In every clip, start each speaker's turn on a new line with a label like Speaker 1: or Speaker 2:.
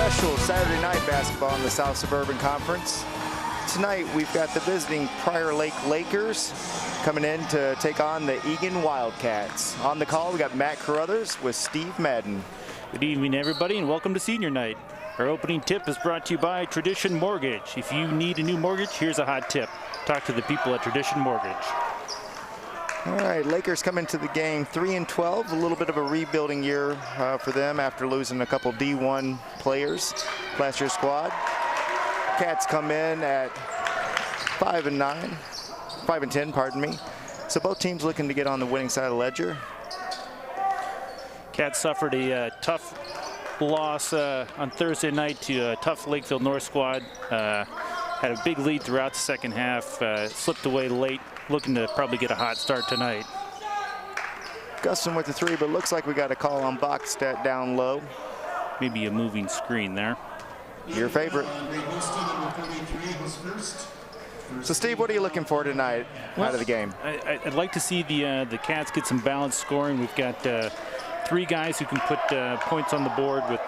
Speaker 1: special Saturday night basketball in the South Suburban Conference. Tonight we've got the visiting Prior Lake Lakers coming in to take on the Eagan Wildcats. On the call we got Matt Carruthers with Steve Madden.
Speaker 2: Good evening everybody and welcome to Senior Night. Our opening tip is brought to you by Tradition Mortgage. If you need a new mortgage, here's a hot tip. Talk to the people at Tradition Mortgage.
Speaker 1: All right, Lakers come into the game 3-12, a little bit of a rebuilding year for them after losing a couple D1 players last year's squad. Cats come in at 5-10, pardon me. So both teams looking to get on the winning side of the ledger.
Speaker 2: Cats suffered a tough loss on Thursday night to a tough Lakefield North squad. Had a big lead throughout the second half, slipped away late, looking to probably get a hot start tonight.
Speaker 1: Gustin with the three, but looks like we got a call on Bachstedt down low.
Speaker 2: Maybe a moving screen there.
Speaker 1: Your favorite. So Steve, what are you looking for tonight out of the game?
Speaker 2: I'd like to see the Cats get some balanced scoring. We've got three guys who can put points on the board with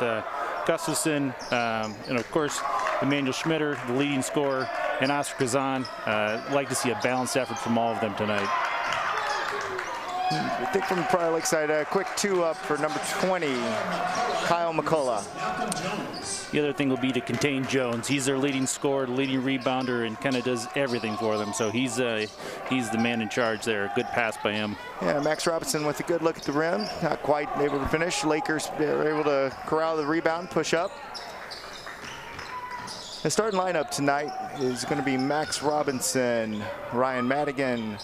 Speaker 2: Gustafson, and of course Emmanuel Schmitter, the leading scorer, and Oscar Kazan. I'd like to see a balanced effort from all of them tonight.
Speaker 1: I think from the Prior Lake side, a quick two-up for number 20, Kyle McCullough.
Speaker 2: The other thing will be to contain Jones. He's their leading scorer, leading rebounder, and kind of does everything for them. So he's the man in charge there. Good pass by him. Yeah,
Speaker 1: Max Robinson with a good look at the rim. Not quite able to finish. Lakers are able to corral the rebound, push up. The starting lineup tonight is going to be Max Robinson, Ryan Madigan,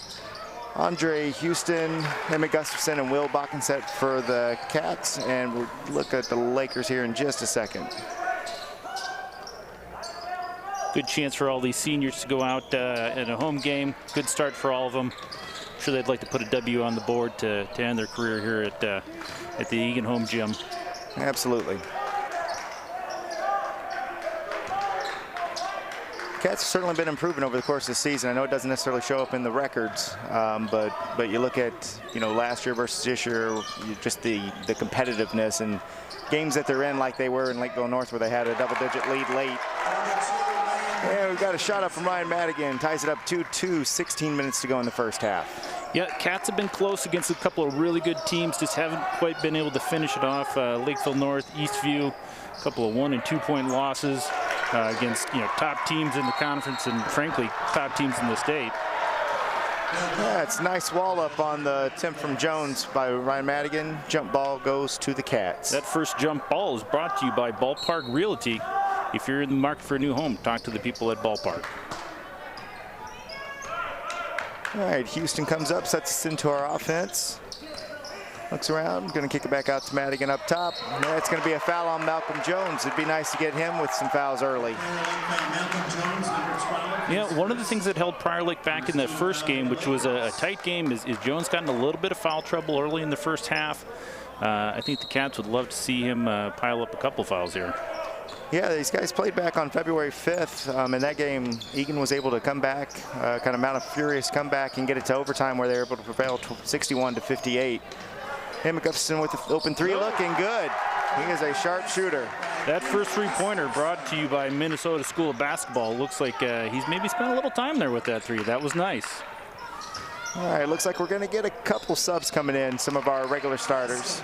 Speaker 1: Andre Houston, Emmett Gustafson, and Will Bachstedt for the Cats. And we'll look at the Lakers here in just a second.
Speaker 2: Good chance for all these seniors to go out in a home game. Good start for all of them. I'm sure they'd like to put a W on the board to end their career here at the Eagan home gym.
Speaker 1: Absolutely. Cats have certainly been improving over the course of the season. I know it doesn't necessarily show up in the records, but you look at last year versus this year, just the competitiveness and games that they're in, like they were in Lakeville North, where they had a double-digit lead late. And we've got a shot up from Ryan Madigan, ties it up 2-2, 16 minutes to go in the first half.
Speaker 2: Yeah, Cats have been close against a couple of really good teams, just haven't quite been able to finish it off. Lakeville North, Eastview, a couple of 1- and 2-point losses against top teams in the conference and frankly top teams in the state.
Speaker 1: Yeah, it's a nice wall up on the attempt from Jones by Ryan Madigan. Jump ball goes to the Cats.
Speaker 2: That first jump ball is brought to you by Ballpark Realty. If you're in the market for a new home, talk to the people at Ballpark.
Speaker 1: All right, Houston comes up, sets us into our offense. Looks around, going to kick it back out to Madigan up top. That's going to be a foul on Malcolm Jones. It'd be nice to get him with some fouls early.
Speaker 2: Yeah, one of the things that held Prior Lake back in the first game, which was a tight game, is Jones got in a little bit of foul trouble early in the first half. I think the Cats would love to see him pile up a couple fouls here.
Speaker 1: Yeah, these guys played back on February 5th. In that game, Eagan was able to come back, kind of mount a furious comeback and get it to overtime where they were able to prevail 61-58. Emmett Gustafson with the open three, looking good. He is a sharp shooter.
Speaker 2: That first three-pointer brought to you by Minnesota School of Basketball. Looks like he's maybe spent a little time there with that three. That was nice.
Speaker 1: All right, looks like we're going to get a couple subs coming in, some of our regular starters.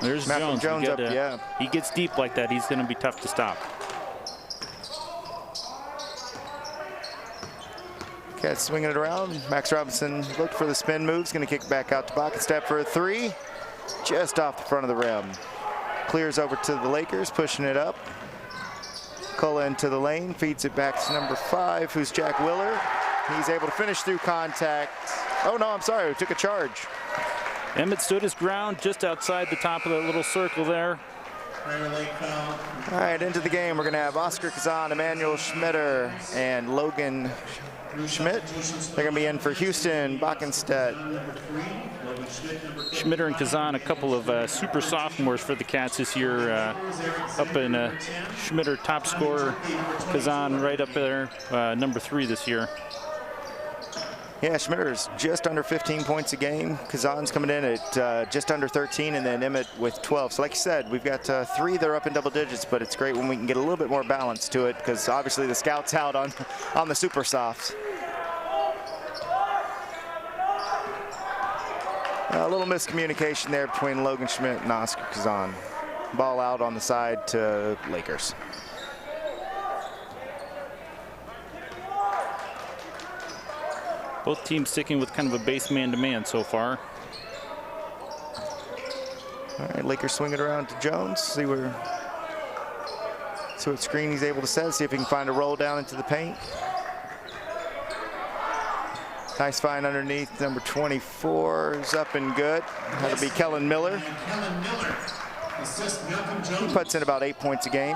Speaker 2: There's
Speaker 1: Malcolm Jones up, yeah.
Speaker 2: He gets deep like that, he's going to be tough to stop.
Speaker 1: Cats swinging it around. Max Robinson looked for the spin moves, going to kick back out to Bachstedt for a three. Just off the front of the rim. Clears over to the Lakers, pushing it up. Culla into the lane, feeds it back to number 5, who's Jack Willer. He's able to finish through contact. Oh no, I'm sorry, took a charge.
Speaker 2: Emmett stood his ground just outside the top of that little circle there.
Speaker 1: All right, into the game, we're going to have Oscar Kazan, Emmanuel Schmitter, and Logan Schmidt. They're going to be in for Houston, Bachstedt.
Speaker 2: Schmitter and Kazan, a couple of super sophomores for the Cats this year. Up in Schmitter, top scorer. Kazan right up there, number 3 this year.
Speaker 1: Yeah, Schmitter's just under 15 points a game. Kazan's coming in at just under 13, and then Emmett with 12. So like you said, we've got 3 that are up in double digits, but it's great when we can get a little bit more balance to it, because obviously the scouts out on the super softs. A little miscommunication there between Logan Schmidt and Oscar Kazan. Ball out on the side to Lakers.
Speaker 2: Both teams sticking with kind of a base man-to-man so far.
Speaker 1: All right, Lakers swing it around to Jones. See what screen he's able to set. See if he can find a roll down into the paint. Nice find underneath. Number 24 is up and good. That'll be Kellen Miller. He puts in about 8 points a game.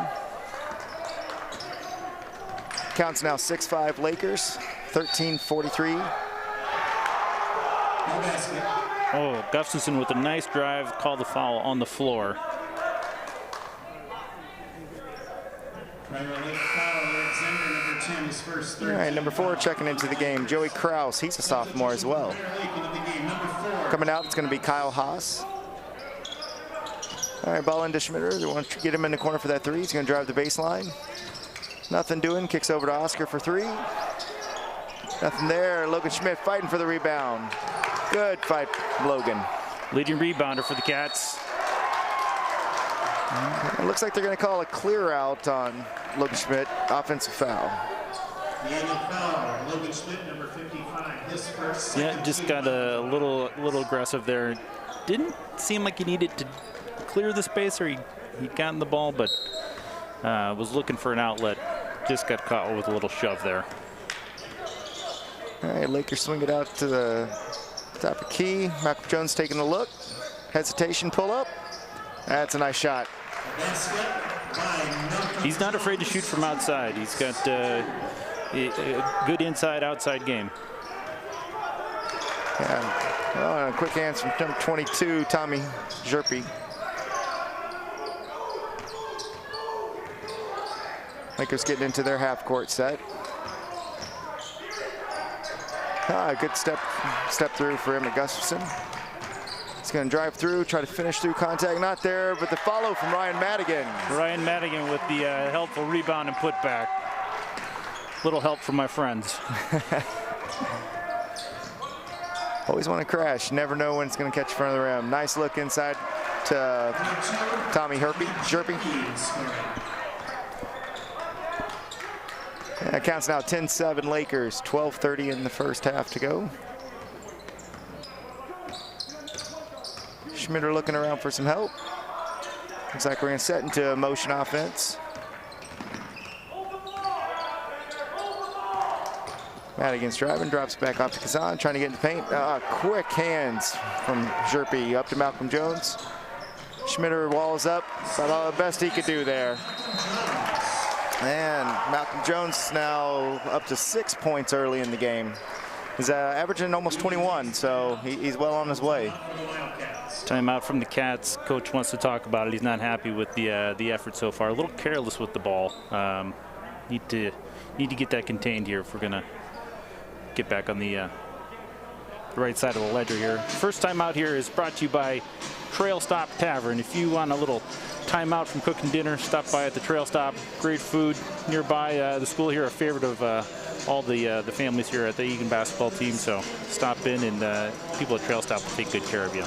Speaker 1: Counts now 6-5 Lakers. 13:43.
Speaker 2: Oh, Gustafson with a nice drive, called the foul on the floor.
Speaker 1: All right, number 4 checking into the game. Joey Krause, he's a sophomore as well. Coming out, it's going to be Kyle Haas. All right, ball into Schmitter. They want to get him in the corner for that 3. He's going to drive the baseline. Nothing doing. Kicks over to Oscar for 3. Nothing there. Logan Schmidt fighting for the rebound. Good fight, Logan.
Speaker 2: Leading rebounder for the Cats.
Speaker 1: It looks like they're going to call a clear out on Logan Schmidt. Offensive foul.
Speaker 3: Logan Schmidt, number 55. His first.
Speaker 2: Yeah, just got a little aggressive there. Didn't seem like he needed to clear the space, or he'd gotten the ball, but was looking for an outlet. Just got caught with a little shove there.
Speaker 1: All right, Lakers swing it out to the top of key. Malcolm Jones taking a look. Hesitation, pull up. That's a nice shot.
Speaker 2: He's not afraid to shoot from outside. He's got a good inside-outside game.
Speaker 1: Yeah. Oh, and a quick hands from number 22, Tommy Zerpe. Lakers getting into their half-court set. Good step through for Emmett Gustafson. He's going to drive through, try to finish through contact. Not there, but the follow from Ryan Madigan.
Speaker 2: Ryan Madigan with the helpful rebound and putback. Little help from my friends.
Speaker 1: Always want to crash. Never know when it's going to catch in front of the rim. Nice look inside to Tommy Zerpe. Yeah, it counts now 10-7 Lakers, 12:30 in the first half to go. Schmitter looking around for some help. Looks like we're going to set into a motion offense. Madigan's driving, drops back off to Kazan, trying to get in the paint. Quick hands from Zerpe up to Malcolm Jones. Schmitter walls up, about the best he could do there. And Malcolm Jones now up to 6 points early in the game. He's averaging almost 21, so he's well on his way.
Speaker 2: Timeout from the Cats. Coach wants to talk about it. He's not happy with the effort so far. A little careless with the ball. Need to get that contained here if we're gonna get back on the right side of the ledger here. First time out here is brought to you by Trail Stop Tavern. If you want a little time out from cooking dinner, stop by at the Trail Stop. Great food nearby. The school here, a favorite of all the families here at the Eagan basketball team. So stop in, and people at Trail Stop will take good care of you.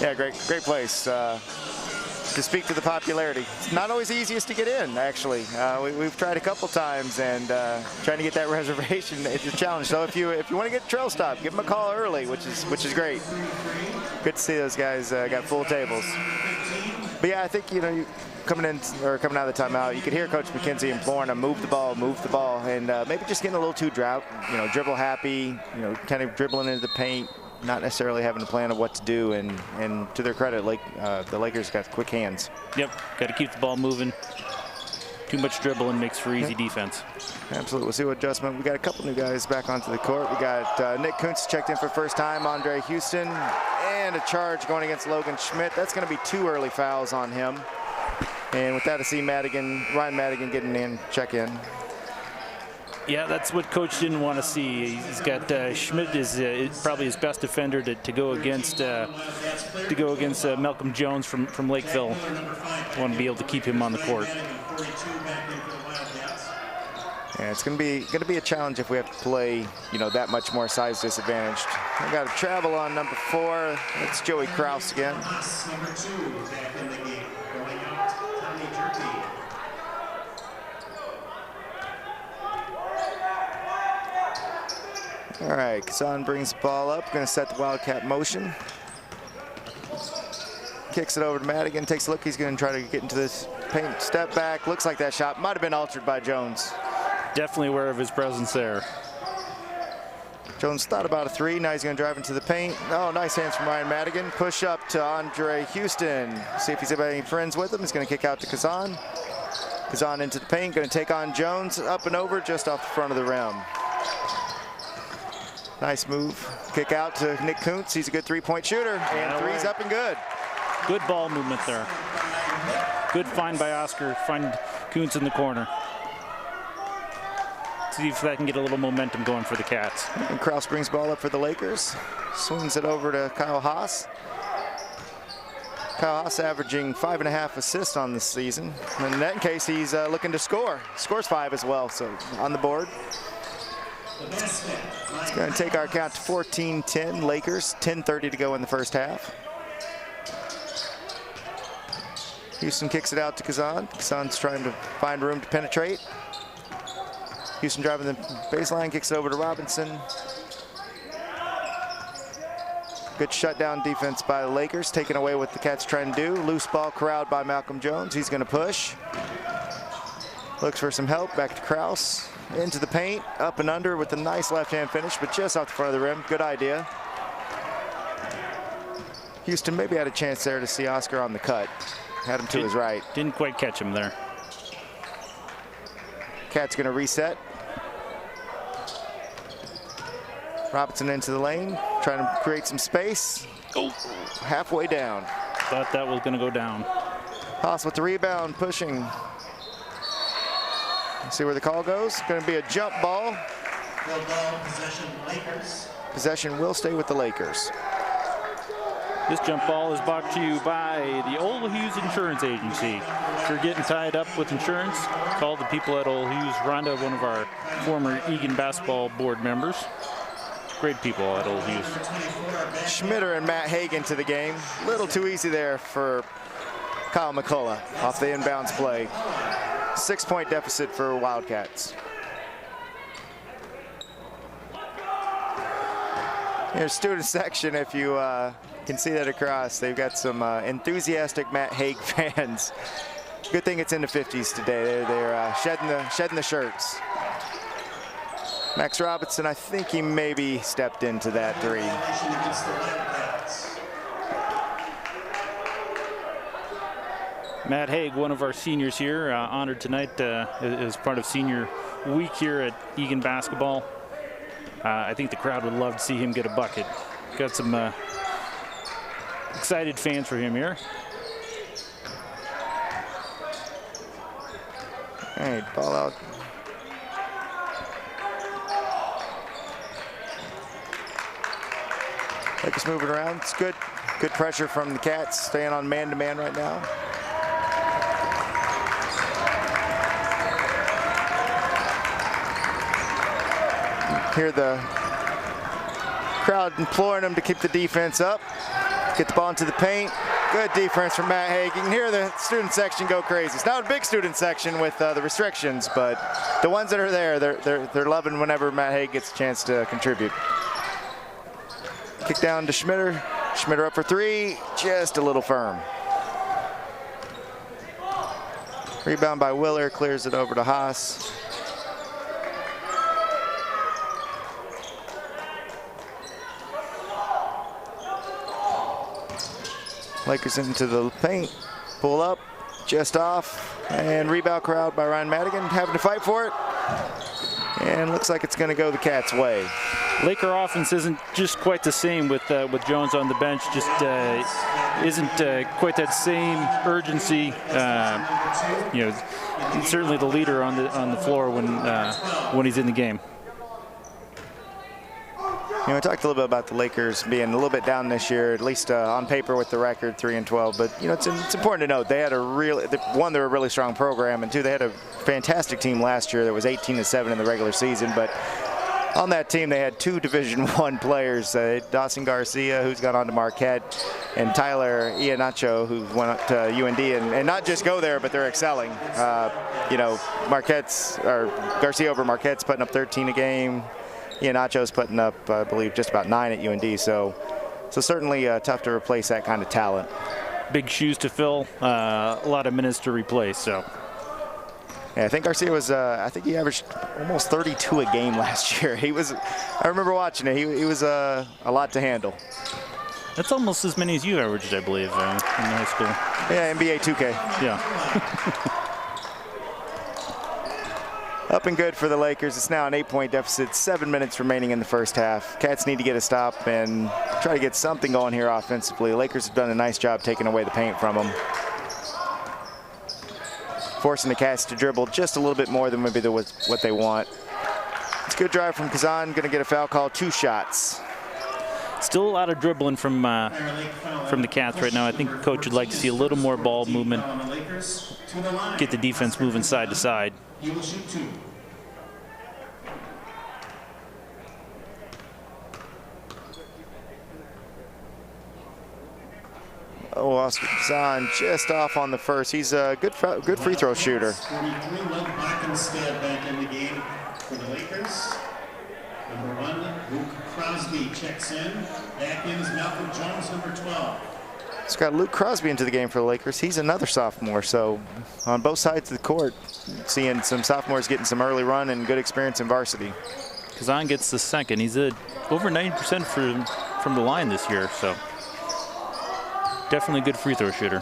Speaker 1: Yeah, great place. To speak to the popularity, it's not always the easiest to get in, actually. We've tried a couple times, and trying to get that reservation is a challenge. So if you want to get Trail Stop, give them a call early, which is great. Good to see those guys got full tables. But yeah, I think you coming out of the timeout, you could hear Coach McKenzie imploring them, move the ball, and maybe just getting a little too dribble happy, kind of dribbling into the paint. Not necessarily having a plan of what to do, and to their credit, the Lakers got quick hands.
Speaker 2: Yep, got to keep the ball moving. Too much dribbling makes for easy defense.
Speaker 1: Absolutely. We'll see what adjustment. We got a couple new guys back onto the court. We got Nick Kuntz checked in for the first time, Andre Houston, and a charge going against Logan Schmidt. That's going to be 2 early fouls on him. And with that, I see Ryan Madigan getting in, check in.
Speaker 2: Yeah, that's what coach didn't want to see. He's got Schmidt is probably his best defender to go against Malcolm Jones from Lakeville. Want to be able to keep him on the court.
Speaker 1: Yeah, it's going to be a challenge if we have to play, that much more size disadvantaged. We got to travel on number 4. It's Joey Kraus again.
Speaker 3: Number 2 back in the game. Going out, Tommy Jerky.
Speaker 1: All right, Kazan brings the ball up. Going to set the Wildcat motion. Kicks it over to Madigan. Takes a look. He's going to try to get into this paint. Step back. Looks like that shot might have been altered by Jones.
Speaker 2: Definitely aware of his presence there.
Speaker 1: Jones thought about a 3. Now he's going to drive into the paint. Oh, nice hands from Ryan Madigan. Push up to Andre Houston. See if he's got any friends with him. He's going to kick out to Kazan. Kazan into the paint. Going to take on Jones. Up and over just off the front of the rim. Nice move. Kick out to Nick Kuntz. He's a good 3-point shooter. And 3's up and good.
Speaker 2: Good ball movement there. Good find by Oscar. Find Kuntz in the corner. See if that can get a little momentum going for the Cats.
Speaker 1: And Kraus brings ball up for the Lakers. Swings it over to Kyle Haas. Kyle Haas averaging 5.5 assists on this season. And in that case, he's looking to score. Scores 5 as well, so on the board. It's going to take our count to 14-10 Lakers. 10:30 to go in the first half. Houston kicks it out to Kazan. Kazan's trying to find room to penetrate. Houston driving the baseline, kicks it over to Robinson. Good shutdown defense by the Lakers, taking away what the Cats trying to do. Loose ball corralled by Malcolm Jones. He's going to push. Looks for some help. Back to Kraus. Into the paint, up and under with a nice left-hand finish, but just off the front of the rim. Good idea. Houston maybe had a chance there to see Oscar on the cut. Had him to his right.
Speaker 2: Didn't quite catch him there.
Speaker 1: Cats going to reset. Robinson into the lane, trying to create some space.
Speaker 2: Oh,
Speaker 1: halfway down.
Speaker 2: Thought that was going to go down.
Speaker 1: Haas with the rebound, pushing. See where the call goes. Going to be a jump ball.
Speaker 3: Possession Lakers.
Speaker 1: Possession will stay with the Lakers.
Speaker 2: This jump ball is brought to you by the Old Hughes Insurance Agency. If you're getting tied up with insurance, call the people at Old Hughes. Rhonda, one of our former Eagan basketball board members. Great people at Old Hughes.
Speaker 1: Schmitter and Matt Hagan to the game. Little too easy there for Kyle McCullough off the inbounds play. 6-point deficit for Wildcats. Here's student section, if you can see that across. They've got some enthusiastic Matt Haig fans. Good thing it's in the 50s today. They're shedding the shirts. Max Robinson, I think he maybe stepped into that 3.
Speaker 2: Matt Haig, one of our seniors here, honored tonight as part of senior week here at Eagan basketball. I think the crowd would love to see him get a bucket. Got some excited fans for him here.
Speaker 1: All right, ball out. Lakers moving around. It's good pressure from the Cats, staying on man-to-man right now. Hear the crowd imploring them to keep the defense up. Get the ball into the paint. Good defense from Matt Haig. You can hear the student section go crazy. It's not a big student section with the restrictions, but the ones that are there, they're loving whenever Matt Haig gets a chance to contribute. Kick down to Schmitter. Schmitter up for 3, just a little firm. Rebound by Willer, clears it over to Haas. Lakers into the paint, pull up, just off, and rebound crowd by Ryan Madigan, having to fight for it. And looks like it's going to go the Cats' way.
Speaker 2: Laker offense isn't just quite the same with Jones on the bench. Just isn't quite that same urgency. he's certainly the leader on the floor when he's in the game.
Speaker 1: You know, we talked a little bit about the Lakers being a little bit down this year, at least on paper with the record 3-12. But you know, it's important to note they had one, they're a really strong program, and two, they had a fantastic team last year that was 18-7 in the regular season. But on that team, they had two Division I players, Dawson Garcia, who's gone on to Marquette, and Tyler Iheanacho, who went up to UND, and not just go there, but they're excelling. You know, Garcia over Marquette's putting up 13 a game. Iheanacho's putting up, I believe, just about 9 at UND. So certainly tough to replace that kind of talent.
Speaker 2: Big shoes to fill, a lot of minutes to replace. So.
Speaker 1: Yeah, I think Garcia was, I think he averaged almost 32 a game last year. I remember watching it. He was a lot to handle.
Speaker 2: That's almost as many as you averaged, I believe, in high school.
Speaker 1: Yeah, NBA 2K.
Speaker 2: Yeah.
Speaker 1: Up and good for the Lakers. It's now an 8-point deficit, 7 minutes remaining in the first half. Cats need to get a stop and try to get something going here offensively. Lakers have done a nice job taking away the paint from them. Forcing the Cats to dribble just a little bit more than maybe what they want. It's a good drive from Kazan, gonna get a foul call, 2 shots.
Speaker 2: Still a lot of dribbling from the Cats right now. I think the coach would like to see a little more ball movement, get the defense moving side to side.
Speaker 3: He will shoot 2.
Speaker 1: Oh, Oscar Kazan just off on the first. He's a good free throw shooter.
Speaker 3: 43 Luke Barkenstead back in the game for the Lakers. Number 1, Luke Crosby checks in. Back in is Malcolm Jones, number 12.
Speaker 1: It's got Luke Crosby into the game for the Lakers. He's another sophomore, so on both sides of the court, seeing some sophomores getting some early run and good experience in varsity.
Speaker 2: Kazan gets the second. He's over 90% from the line this year, so definitely a good free throw shooter.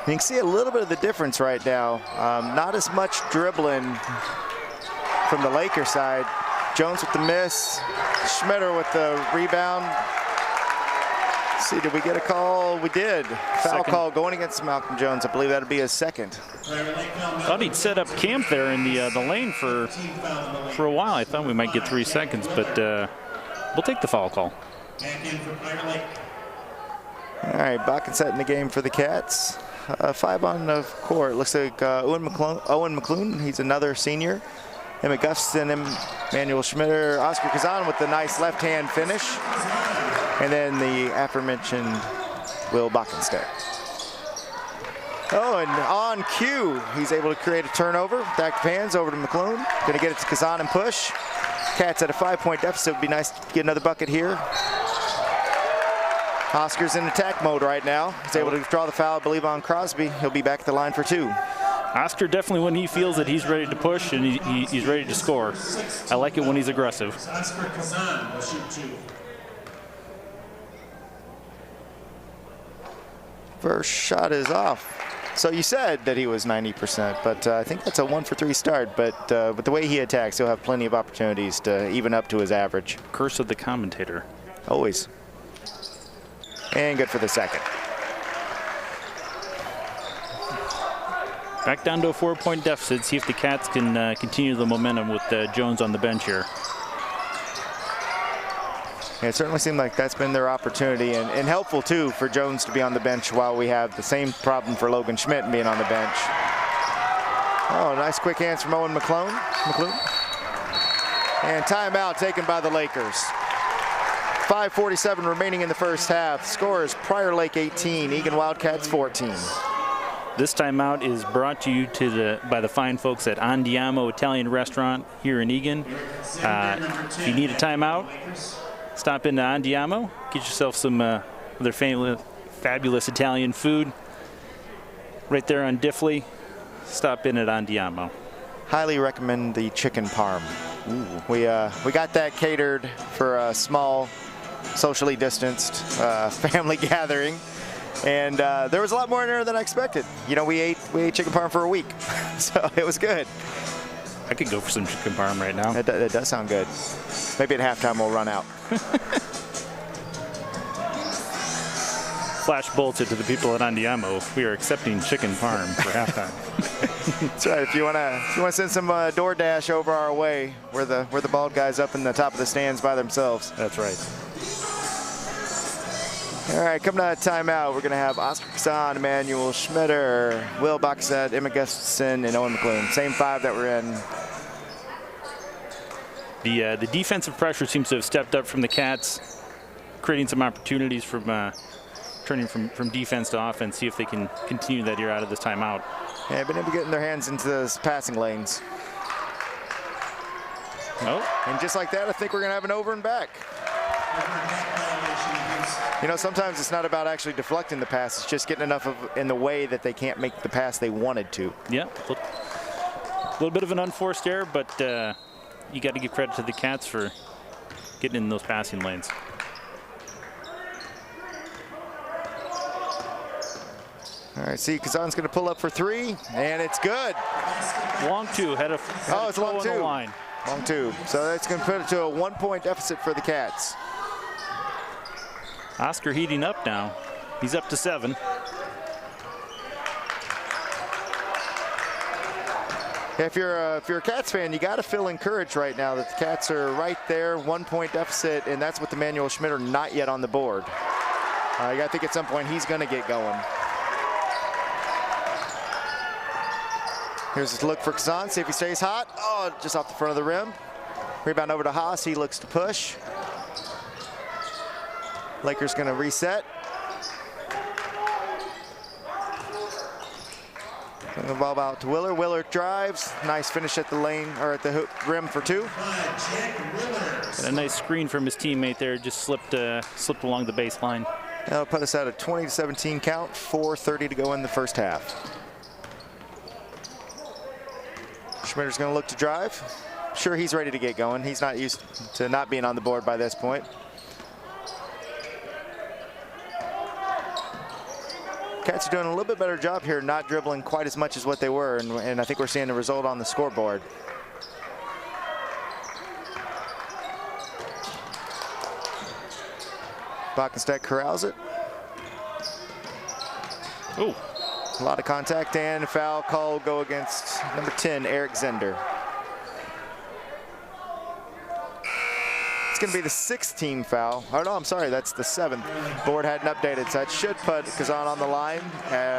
Speaker 1: You can see a little bit of the difference right now. Not as much dribbling from the Lakers side. Jones with the miss, Schmitter with the rebound. Let's see, did we get a call? We did. Foul call going against Malcolm Jones. I believe that'll be his second.
Speaker 2: Thought he'd set up camp there in the lane for a while. I thought we might get 3 seconds, but we'll take the foul call.
Speaker 1: All right, Bakkenset in the game for the Cats. 5 on the court. Looks like Owen McClune. He's another senior. Emmett Gustafson, Emmanuel Schmitter, Oscar Kazan with the nice left-hand finish. And then the aforementioned Will Bakkenstedt. Oh, and on cue, he's able to create a turnover. Back to hands over to McClune. Gonna get it to Kazan and push. Cats at a 5-point deficit. Would be nice to get another bucket here. Oscar's in attack mode right now. He's able to draw the foul, I believe, on Crosby. He'll be back at the line for 2.
Speaker 2: Oscar definitely, when he feels that he's ready to push and he's ready to score. I like it when he's aggressive.
Speaker 3: Oscar Kazan will shoot 2.
Speaker 1: First shot is off. So you said that he was 90%, but I think that's a 1-for-3 start. But with the way he attacks, he'll have plenty of opportunities to even up to his average.
Speaker 2: Curse of the commentator.
Speaker 1: Always. And good for the second.
Speaker 2: Back down to a 4-point deficit. See if the Cats can continue the momentum with Jones on the bench here.
Speaker 1: Yeah, it certainly seemed like that's been their opportunity, and helpful too for Jones to be on the bench while we have the same problem for Logan Schmidt being on the bench. Oh, nice quick hands from Owen McClune. And timeout taken by the Lakers. 5:47 remaining in the first half. Score is Prior Lake 18, Eagan Wildcats 14.
Speaker 2: This timeout is brought to you by the fine folks at Andiamo Italian Restaurant here in Eagan. If you need a timeout, stop into Andiamo, get yourself some of their fabulous Italian food right there on Diffley. Stop in at Andiamo.
Speaker 1: Highly recommend the chicken parm. Ooh. We got that catered for a small, socially distanced family gathering, and there was a lot more in there than I expected. You know, we ate chicken parm for a week, so it was good.
Speaker 2: I could go for some chicken parm right now.
Speaker 1: It does sound good. Maybe at halftime we'll run out.
Speaker 2: flash bulletin to the people at Andiamo. We are accepting chicken parm for halftime.
Speaker 1: That's right. If you wanna send some DoorDash over our way, we're the bald guys up in the top of the stands by themselves.
Speaker 2: That's right.
Speaker 1: All right, coming out of timeout, we're going to have Oscar Kazan, Emmanuel Schmitter, Will Boxett, Emma Gustafson, and Owen McLean. Same 5 that we're in.
Speaker 2: The defensive pressure seems to have stepped up from the Cats, creating some opportunities from turning from defense to offense. See if they can continue that here out of this timeout.
Speaker 1: Yeah, been able to get their hands into those passing lanes.
Speaker 2: Oh,
Speaker 1: and just like that, I think we're going to have an over and back. You know, sometimes it's not about actually deflecting the pass. It's just getting enough of in the way that they can't make the pass they wanted to.
Speaker 2: Yeah, a little bit of an unforced error, but you got to give credit to the Cats for getting in those passing lanes.
Speaker 1: All right, see, Kazan's going to pull up for 3, and it's good.
Speaker 2: Long 2, had a
Speaker 1: it's long 2.
Speaker 2: Line.
Speaker 1: Long 2. So that's going to put it to a 1-point deficit for the Cats.
Speaker 2: Oscar heating up now. He's up to 7.
Speaker 1: If you're a Cats fan, you got to feel encouraged right now that the Cats are right there, 1-point deficit, and that's with Emmanuel Schmitter not yet on the board. You got to think at some point he's going to get going. Here's his look for Kazan, see if he stays hot. Oh, just off the front of the rim. Rebound over to Haas, he looks to push. Lakers going to reset. The ball out to Willer. Willer drives. Nice finish at the lane or at the hoop, rim for 2.
Speaker 2: And a nice screen from his teammate there. Just slipped along the baseline.
Speaker 1: That'll put us at a 20-17 count. 4:30 to go in the first half. Schmitter's going to look to drive. Sure, he's ready to get going. He's not used to not being on the board by this point. Cats are doing a little bit better job here, not dribbling quite as much as what they were, and I think we're seeing the result on the scoreboard. Bockenstack corrals it.
Speaker 2: Ooh.
Speaker 1: A lot of contact and a foul call will go against number 10, Eric Zender. It's going to be the 6th team foul. Oh, no, I'm sorry, that's the 7th. Board hadn't updated, so that should put Kazan on the line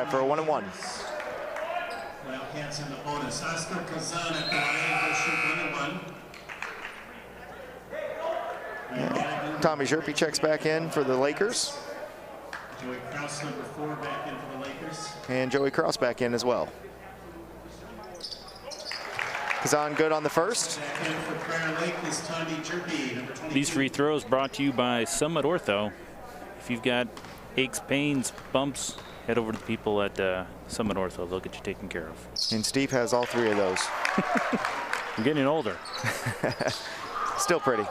Speaker 1: for a 1-and-1.
Speaker 3: Wildcats in the bonus. Oscar Kazan at the line will shoot 1-and-1.
Speaker 1: Tommy Sherpy checks back in for the Lakers.
Speaker 3: Joey Krause, number 4, back in for the Lakers.
Speaker 1: And Joey Krause back in as well. Kazan good on the first.
Speaker 2: These free throws brought to you by Summit Ortho. If you've got aches, pains, bumps, head over to the people at Summit Ortho. They'll get you taken care of.
Speaker 1: And Steve has all 3 of those.
Speaker 2: I'm getting older.
Speaker 1: Still pretty.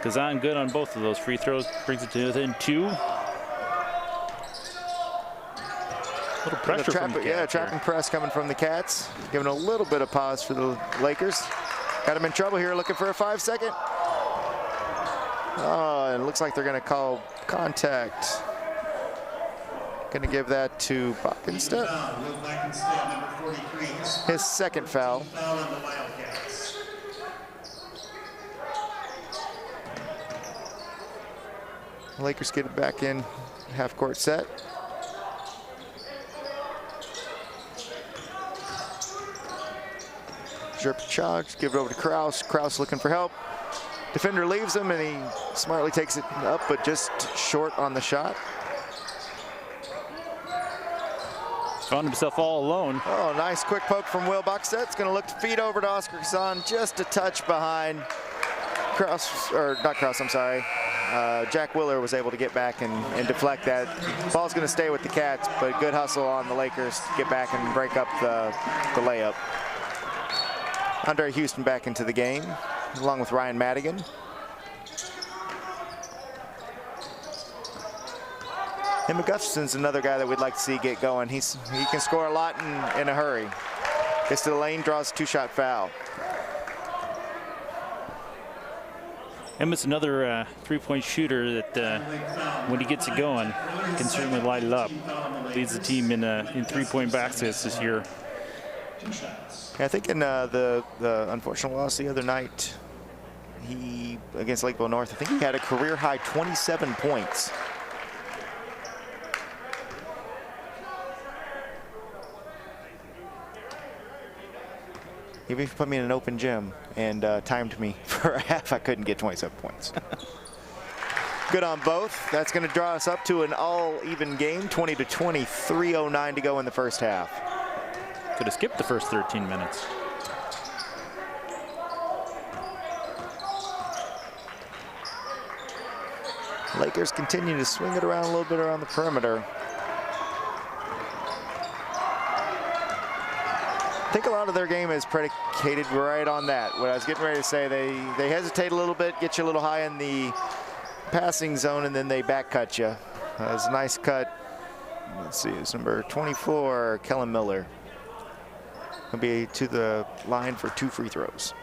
Speaker 2: Kazan good on both of those free throws. Brings it to within 2. Little pressure from the Cats.
Speaker 1: Yeah, trapping press coming from the Cats. Giving a little bit of pause for the Lakers. Got him in trouble here, looking for a 5-second. Oh, and it looks like they're going to call contact. Going to give that to Bockenstack. His 2nd foul. Lakers get it back in half-court set. Sherp charge, give it over to Krause. Krause looking for help. Defender leaves him, and he smartly takes it up, but just short on the shot.
Speaker 2: Found himself all alone.
Speaker 1: Oh, nice quick poke from Will Boxett. It's going to look to feed over to Oscar Kazan, just a touch behind Krause, or not Krause, I'm sorry. Jack Willer was able to get back and deflect that. Ball's going to stay with the Cats, but good hustle on the Lakers to get back and break up the layup. Andre Houston back into the game, along with Ryan Madigan. Emma Gustafson's another guy that we'd like to see get going. He can score a lot in a hurry. Gets to the lane, draws a 2-shot foul.
Speaker 2: Emmett's another three-point shooter that when he gets it going, can certainly light it up. Leads the team in three-point baskets this year.
Speaker 1: Yeah, I think in the unfortunate loss the other night, he against Lakeville North, I think he had a career-high 27 points. Even if you put me in an open gym and timed me for a half, I couldn't get 27 points. Good on both. That's going to draw us up to an all-even game, 20-20, 3:09 to go in the first half.
Speaker 2: Could have skipped the first 13 minutes.
Speaker 1: Lakers continue to swing it around a little bit around the perimeter. I think a lot of their game is predicated right on that. What I was getting ready to say, they hesitate a little bit, get you a little high in the passing zone, and then they back cut you. That was a nice cut. Let's see, it's number 24, Kellen Miller. He'll be to the line for 2 free throws.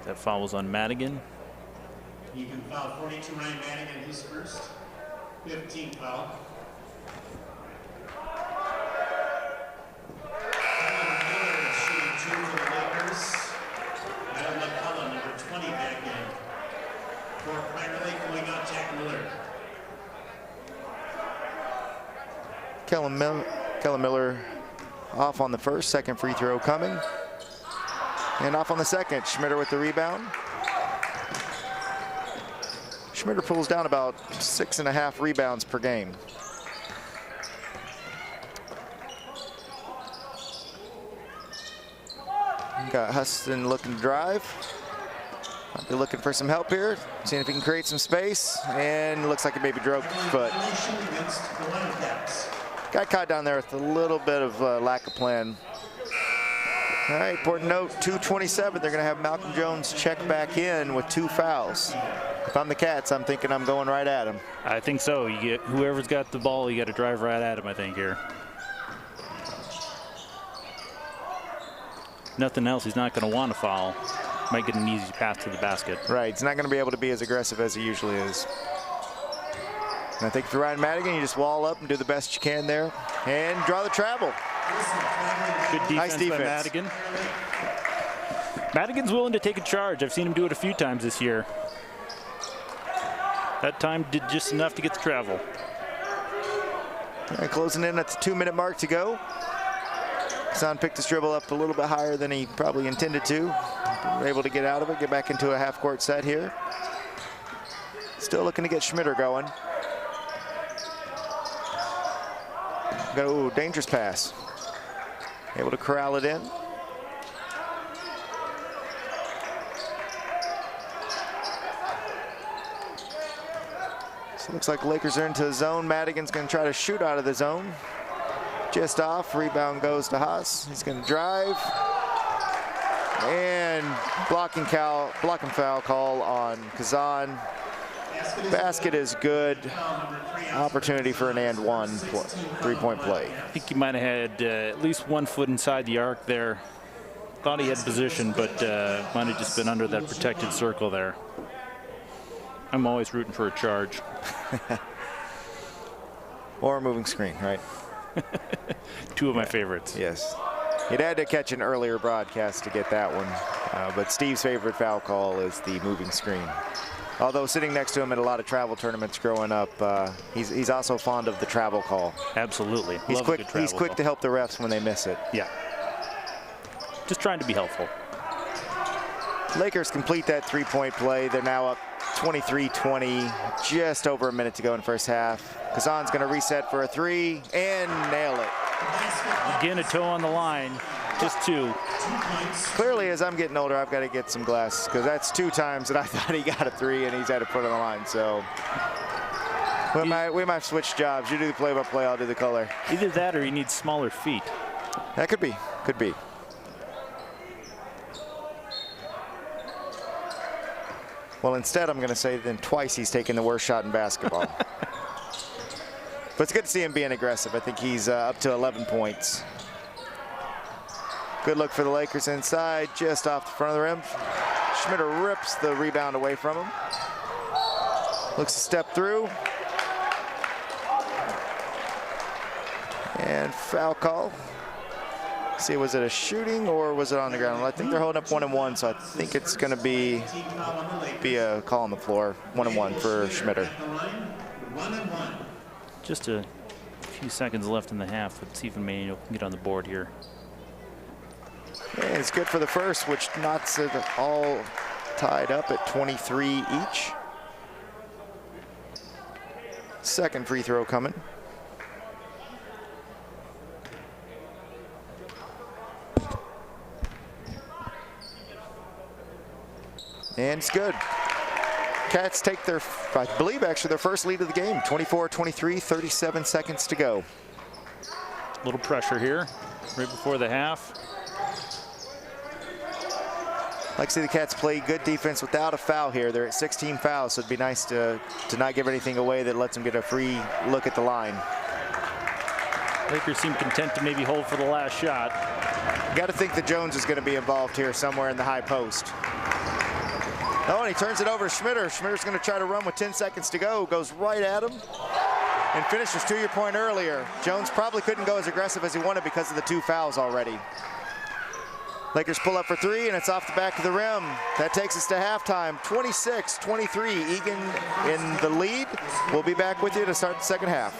Speaker 2: That foul was on Madigan.
Speaker 3: Eagan foul 42, Ryan Madigan, his first. 15th foul.
Speaker 1: Kellen Miller off on the first, second free throw coming. And off on the second, Schmitter with the rebound. Schmitter pulls down about 6.5 rebounds per game. Got Huston looking to drive. Might be looking for some help here, seeing if he can create some space, and looks like it maybe drove foot. Got caught down there with a little bit of lack of plan. All right, important note, 2:27, they're gonna have Malcolm Jones check back in with 2 fouls. If I'm the Cats, I'm thinking I'm going right at him.
Speaker 2: I think so. You get whoever's got the ball, you got to drive right at him, I think, here. Nothing else, he's not going to want to foul. Might get an easy pass to the basket.
Speaker 1: Right, he's not going to be able to be as aggressive as he usually is. And I think for Ryan Madigan, you just wall up and do the best you can there and draw the travel.
Speaker 2: Good defense,
Speaker 1: nice defense
Speaker 2: by Madigan. Madigan's willing to take a charge. I've seen him do it a few times this year. That time did just enough to get the travel.
Speaker 1: And closing in at the 2-minute mark to go. Son picked his dribble up a little bit higher than he probably intended to. We're able to get out of it, get back into a half-court set here. Still looking to get Schmitter going. Ooh, dangerous pass. Able to corral it in. So it looks like the Lakers are into the zone. Madigan's going to try to shoot out of the zone. Just off, rebound goes to Haas. He's going to drive. And blocking foul call on Kazan. Basket is good. Opportunity for an and one 3-point play.
Speaker 2: I think he might have had at least 1 foot inside the arc there. Thought he had position, but might have just been under that protected circle there. I'm always rooting for a charge.
Speaker 1: Or a moving screen, right?
Speaker 2: 2 of my favorites.
Speaker 1: Yes. You'd had to catch an earlier broadcast to get that one. But Steve's favorite foul call is the moving screen. Although sitting next to him at a lot of travel tournaments growing up, he's also fond of the travel call.
Speaker 2: Absolutely.
Speaker 1: He's
Speaker 2: Love
Speaker 1: quick. He's quick
Speaker 2: call
Speaker 1: to help the refs when they miss it.
Speaker 2: Yeah. Just trying to be helpful.
Speaker 1: Lakers complete that 3-point play. They're now up 23-20, just over a minute to go in the first half. Kazan's going to reset for a 3 and nail it.
Speaker 2: Again, a toe on the line, just 2.
Speaker 1: Clearly, as I'm getting older, I've got to get some glasses because that's 2 times that I thought he got a 3 and he's had to put it on the line. So we might switch jobs. You do the play-by-play, I'll do the color.
Speaker 2: Either that or he needs smaller feet.
Speaker 1: That could be. Could be. Well, instead, I'm going to say then twice he's taken the worst shot in basketball. But it's good to see him being aggressive. I think he's up to 11 points. Good look for the Lakers inside, just off the front of the rim. Schmitter rips the rebound away from him. Looks to step through. And foul call. See, was it a shooting or was it on the ground? Well, I think they're holding up 1-1, so I think it's going to be a call on the floor. 1-1 for Schmitter.
Speaker 2: Just a few seconds left in the half. Let's see if Emmanuel can get on the board here.
Speaker 1: And it's good for the first, which knocks it all tied up at 23 each. Second free throw coming. And it's good. Cats take their, I believe actually their first lead of the game. 24-23, 37 seconds to go.
Speaker 2: A little pressure here right before the half.
Speaker 1: Like to see the Cats play good defense without a foul here. They're at 16 fouls, so it'd be nice to not give anything away that lets them get a free look at the line.
Speaker 2: Lakers seem content to maybe hold for the last shot.
Speaker 1: You got to think that Jones is going to be involved here somewhere in the high post. Oh, and he turns it over to Schmitter. Schmitter's going to try to run with 10 seconds to go. Goes right at him and finishes, to your point earlier. Jones probably couldn't go as aggressive as he wanted because of the 2 fouls already. Lakers pull up for 3, and it's off the back of the rim. That takes us to halftime, 26-23. Eagan in the lead. We'll be back with you to start the second half.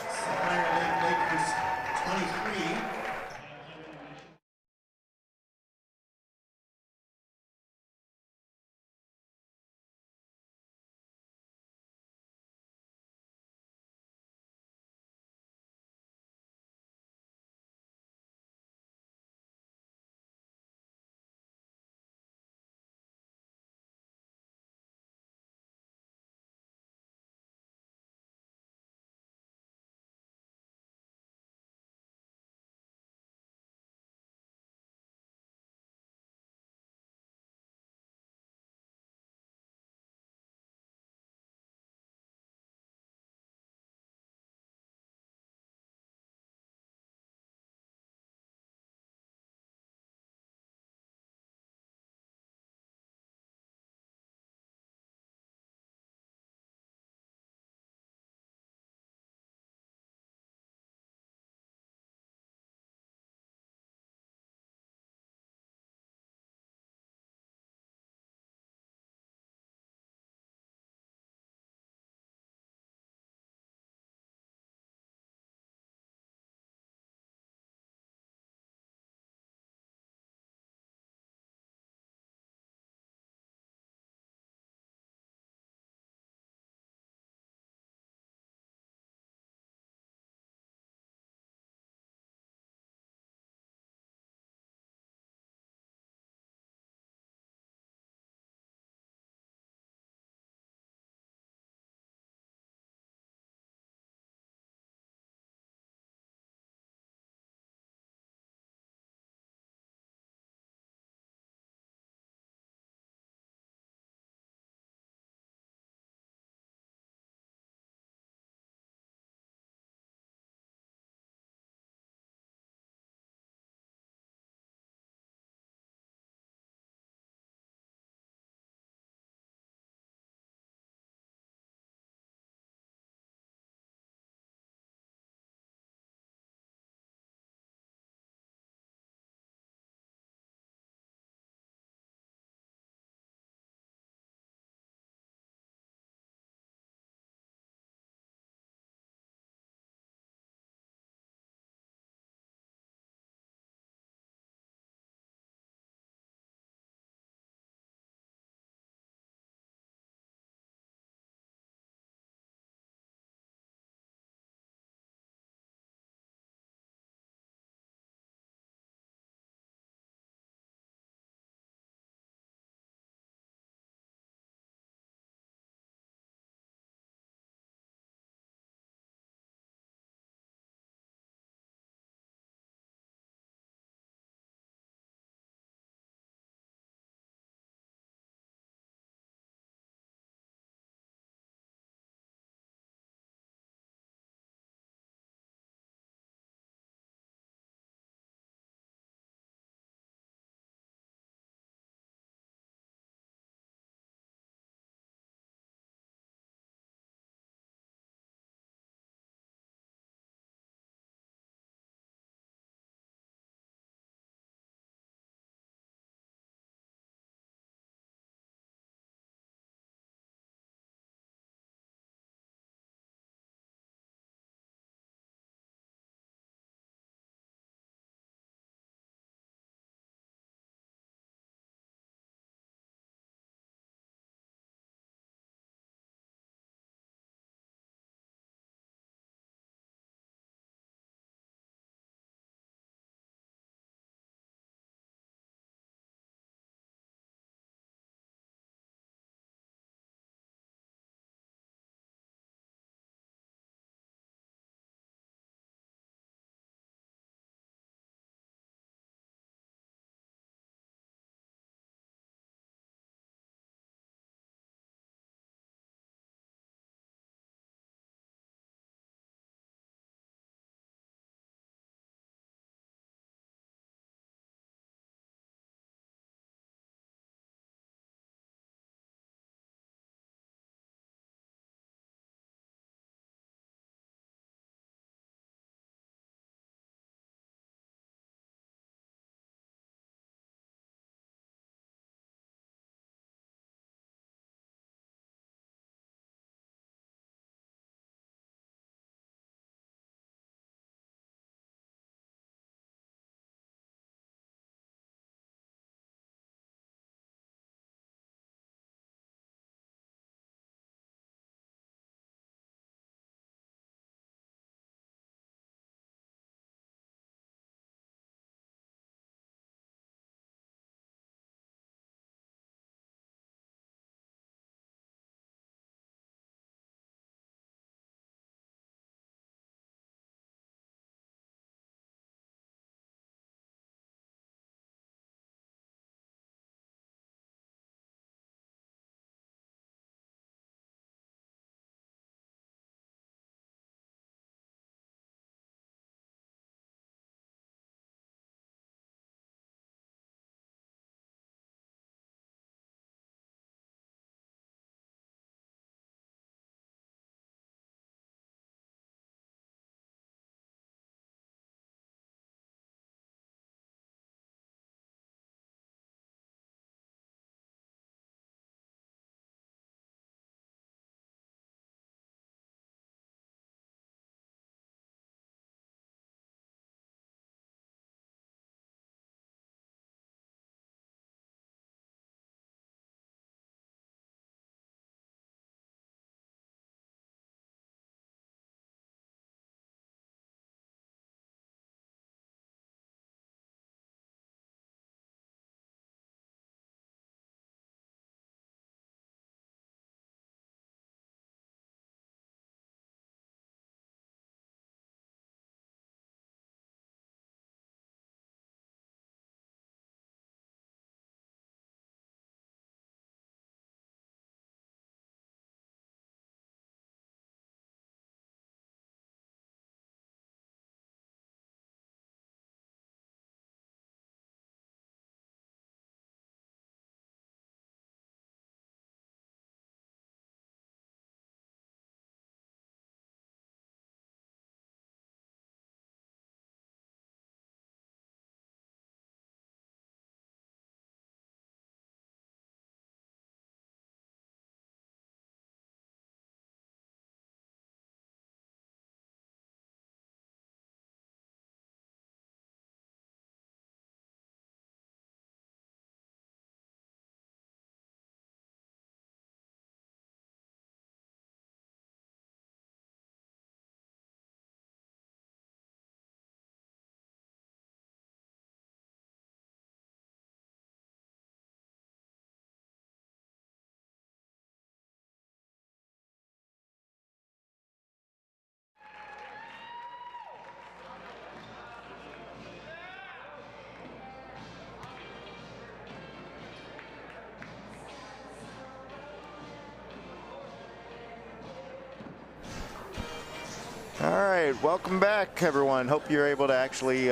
Speaker 1: All right, welcome back, everyone. Hope you're able to actually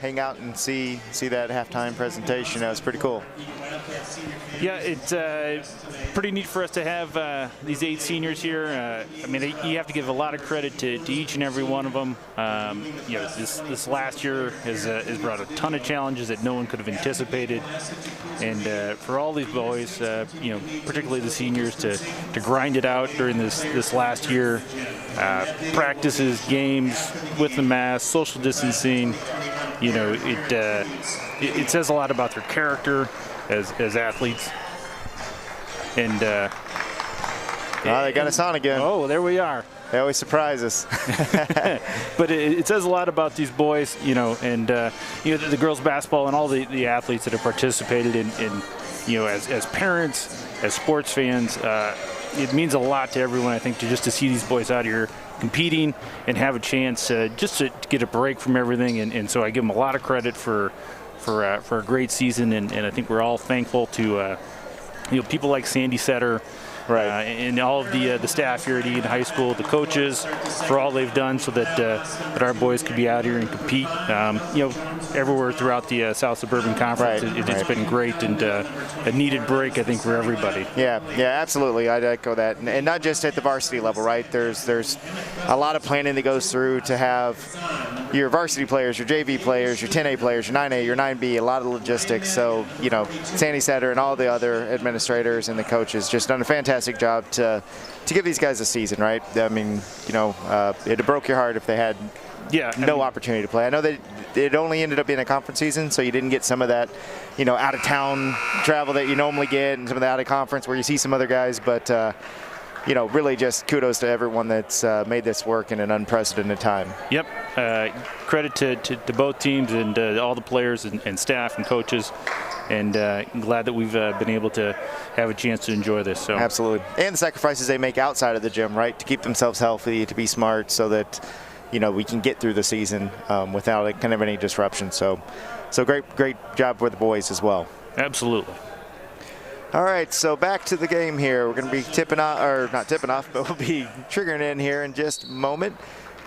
Speaker 1: hang out and see that halftime presentation. That was pretty cool.
Speaker 2: Yeah, it's pretty neat for us to have these 8 seniors here. I mean, you have to give a lot of credit to each and every one of them. You know, this last year has brought a ton of challenges that no one could have anticipated, and for all these boys, you know, particularly the seniors, to grind it out during this last year. Practices, games with the mask, social distancing, you know, it says a lot about their character as athletes. And
Speaker 1: they got us on again.
Speaker 2: Oh, there we are.
Speaker 1: They always surprise us.
Speaker 2: But it says a lot about these boys, you know, and you know, the girls basketball and all the athletes that have participated in you know, as parents, as sports fans, it means a lot to everyone, I think, just to see these boys out here competing and have a chance just to get a break from everything. And so I give them a lot of credit for a great season, and I think we're all thankful to you know, people like Sandy Setter,
Speaker 1: right,
Speaker 2: and all of the staff here at Eagan High School, the coaches, for all they've done so that our boys could be out here and compete. You know, everywhere throughout the South Suburban Conference,
Speaker 1: right,
Speaker 2: it's been great, and a needed break, I think, for everybody.
Speaker 1: Yeah, absolutely. I'd echo that, and not just at the varsity level, right? There's a lot of planning that goes through to have your varsity players, your JV players, your 10A players, your 9A, your 9B, a lot of logistics. So, you know, Sandy Setter and all the other administrators and the coaches just done a fantastic job to give these guys a season, right? I mean, you know, it broke your heart if they had no opportunity to play. I know that it only ended up being a conference season, so you didn't get some of that, you know, out-of-town travel that you normally get and some of the out-of-conference where you see some other guys. But, you know, really just kudos to everyone that's made this work in an unprecedented time.
Speaker 2: Yep. Credit to both teams and all the players and staff and coaches. And glad that we've been able to have a chance to enjoy this. So
Speaker 1: absolutely. And the sacrifices they make outside of the gym, right, to keep themselves healthy, to be smart, so that, you know, we can get through the season without kind of any disruption. So great job for the boys as well.
Speaker 2: Absolutely.
Speaker 1: All right, so back to the game here. We're going to be tipping off, or not tipping off, but we'll be triggering in here in just a moment.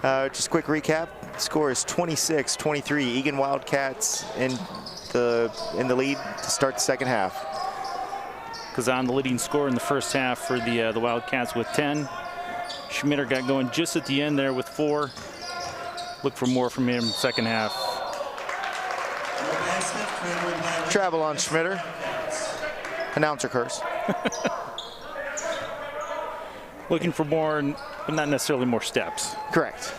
Speaker 1: Just a quick recap. The score is 26-23. Eagan Wildcats in the lead to start the second half.
Speaker 2: Kazan, the leading scorer in the first half for the Wildcats with 10. Schmitter got going just at the end there with 4. Look for more from him second half.
Speaker 1: Travel on Schmitter. Announcer curse.
Speaker 2: Looking for more, but not necessarily more steps.
Speaker 1: Correct.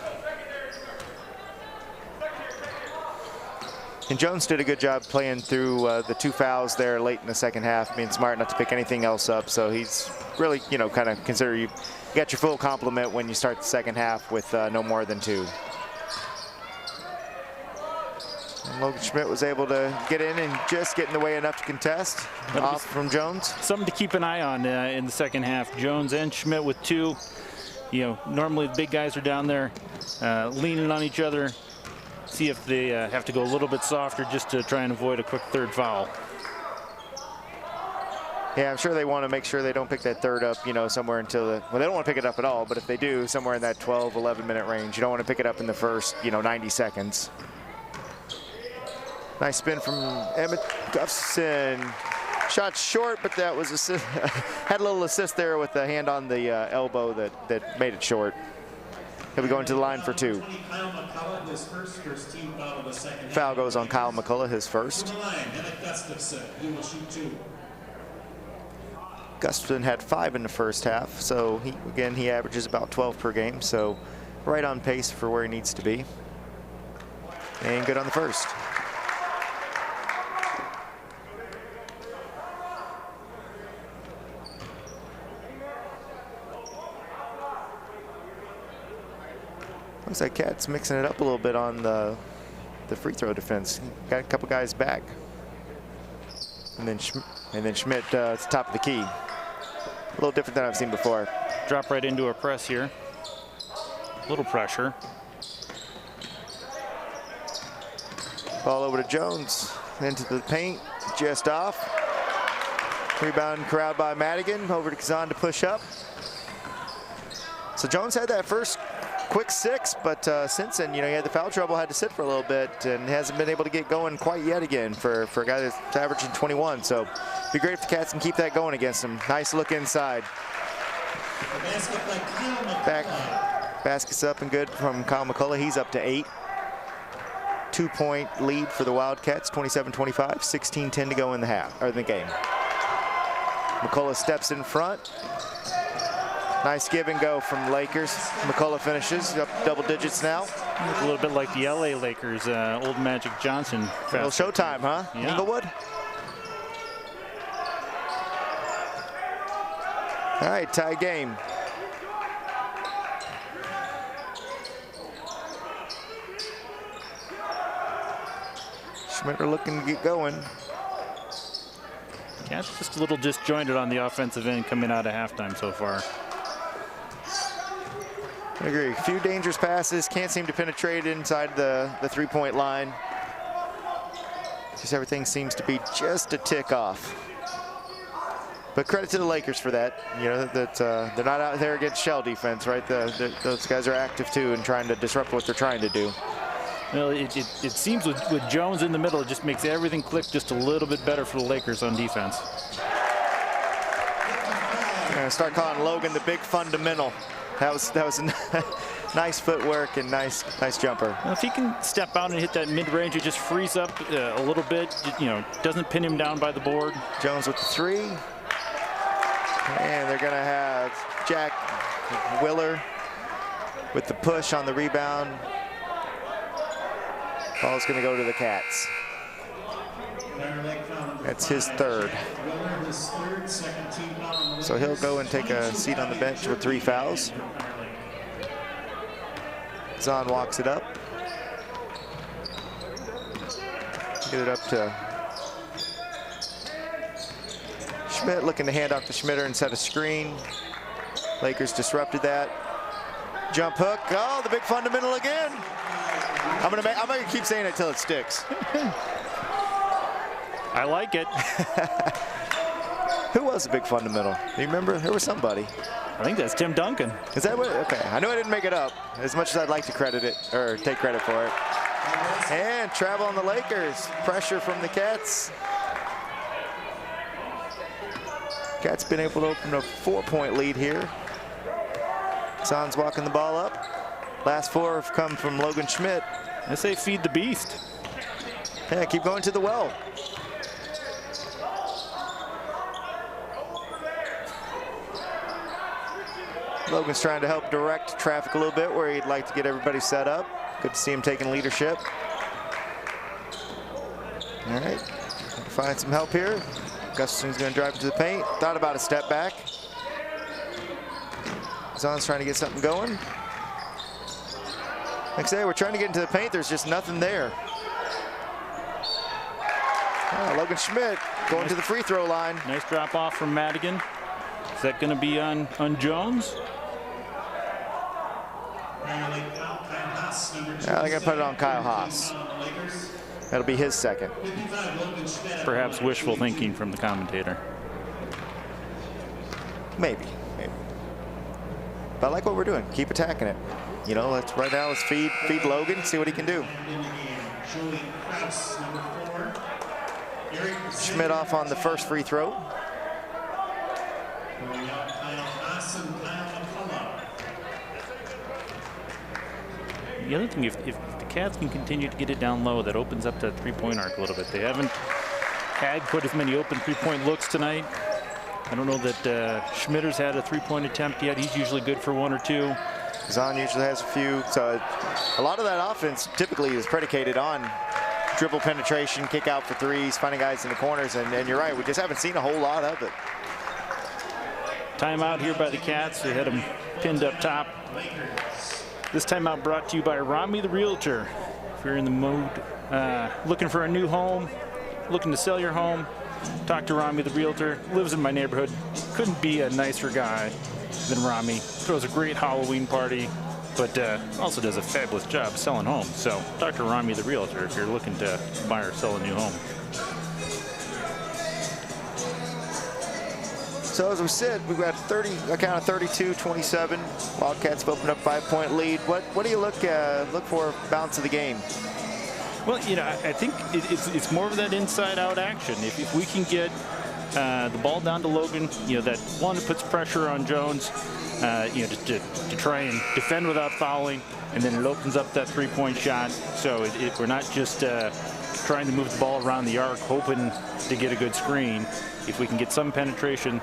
Speaker 1: And Jones did a good job playing through the 2 fouls there late in the second half, being smart not to pick anything else up. So he's really, you know, kind of consider you got your full complement when you start the second half with no more than 2. And Logan Schmidt was able to get in and just get in the way enough to contest off from Jones.
Speaker 2: Something to keep an eye on in the second half. Jones and Schmidt with 2. You know, normally the big guys are down there leaning on each other. See if they have to go a little bit softer just to try and avoid a quick third foul.
Speaker 1: Yeah, I'm sure they want to make sure they don't pick that third up, you know, somewhere until the, well, they don't want to pick it up at all, but if they do, somewhere in that 12, 11 minute range. You don't want to pick it up in the first, you know, 90 seconds. Nice spin from Emmett Gustafson. Shot short, but that was assist, had a little assist there with the hand on the elbow that made it short. He'll be going to the line for 2. Foul goes on Kyle McCullough, his first. Gustafson had 5 in the first half, so he averages about 12 per game, so right on pace for where he needs to be. And good on the first. Looks like Cat's mixing it up a little bit on the free throw defense. Got a couple guys back. And then Schmidt at the top of the key. A little different than I've seen before.
Speaker 2: Drop right into a press here. A little pressure.
Speaker 1: Ball over to Jones. Into the paint. Just off. Rebound corralled by Madigan. Over to Kazan to push up. So Jones had that first quick 6, but Simpson, you know, he had the foul trouble, had to sit for a little bit, and hasn't been able to get going quite yet again for a guy that's averaging 21. So it'd be great if the Cats can keep that going against him. Nice look inside. Basket's up and good from Kyle McCullough. He's up to 8. 2-point lead for the Wildcats, 27-25, 16-10 to go in the game. McCullough steps in front. Nice give and go from the Lakers. McCullough finishes up double digits now.
Speaker 2: A little bit like the LA Lakers, old Magic Johnson.
Speaker 1: A little showtime, huh?
Speaker 2: Yeah.
Speaker 1: Inglewood. All right, tie game. Schmidt looking to get going.
Speaker 2: Cats just a little disjointed on the offensive end coming out of halftime so far.
Speaker 1: I agree. A few dangerous passes. Can't seem to penetrate inside the 3-point line. Just everything seems to be just a tick off. But credit to the Lakers for that. You know, that they're not out there against shell defense, right? Those guys are active too and trying to disrupt what they're trying to do.
Speaker 2: Well, it seems with Jones in the middle, it just makes everything click just a little bit better for the Lakers on defense.
Speaker 1: I'm gonna start calling Logan the big fundamental. That was nice footwork and nice jumper.
Speaker 2: Well, if he can step out and hit that mid-range, it just frees up a little bit. You know, doesn't pin him down by the board.
Speaker 1: Jones with the 3, and they're gonna have Jack Willer with the push on the rebound. Ball's going to go to the Cats. That's his 3rd. So he'll go and take a seat on the bench with 3 fouls. Zahn walks it up. Get it up to Schmidt, looking to hand off to Schmitter and set a screen. Lakers disrupted that. Jump hook. Oh, the big fundamental again. I'm gonna keep saying it till it sticks.
Speaker 2: I like it.
Speaker 1: Who was the big fundamental? Do you remember? There was somebody.
Speaker 2: I think that's Tim Duncan.
Speaker 1: Is that what? Okay. I know I didn't make it up as much as I'd like to credit it or take credit for it. And travel on the Lakers. Pressure from the Cats. Cats been able to open a 4-point lead here. Zahn's walking the ball up. Last 4 have come from Logan Schmidt.
Speaker 2: I say feed the beast.
Speaker 1: Yeah, keep going to the well. Logan's trying to help direct traffic a little bit where he'd like to get everybody set up. Good to see him taking leadership. All right, find some help here. Gustafson's going to drive into the paint. Thought about a step back. Zahn's trying to get something going. Like I say, we're trying to get into the paint. There's just nothing there. Logan Schmidt going to the free throw line.
Speaker 2: Nice drop off from Madigan. Is that going to be on Jones?
Speaker 1: They're going to put it on Kyle Haas. That'll be his 2nd.
Speaker 2: Perhaps wishful thinking from the commentator.
Speaker 1: Maybe. But I like what we're doing. Keep attacking it. You know, let's feed Logan, see what he can do. Schmidt off on the first free throw.
Speaker 2: The other thing, if the Cats can continue to get it down low, that opens up that 3-point arc a little bit. They haven't had quite as many open 3-point looks tonight. I don't know that Schmitter's had a 3-point attempt yet. He's usually good for 1 or 2.
Speaker 1: Zahn usually has a few. So a lot of that offense typically is predicated on dribble penetration, kick out for 3s, finding guys in the corners. And you're right, we just haven't seen a whole lot of it.
Speaker 2: Timeout here by the Cats. They had them pinned up top. This timeout brought to you by Rami the Realtor. If you're in the mood, looking for a new home, looking to sell your home, talk to Rami the Realtor. Lives in my neighborhood. Couldn't be a nicer guy than Rami. Throws a great Halloween party, but also does a fabulous job selling homes. So talk to Rami the Realtor if you're looking to buy or sell a new home.
Speaker 1: So as we sit, we've got a count of 32-27. Wildcats have opened up 5-point lead. What do you look for balance of the game?
Speaker 2: Well, you know, I think it's more of that inside-out action. If we can get the ball down to Logan, you know, that one puts pressure on Jones, you know, to try and defend without fouling, and then it opens up that three-point shot. So we're not just trying to move the ball around the arc, hoping to get a good screen. If we can get some penetration,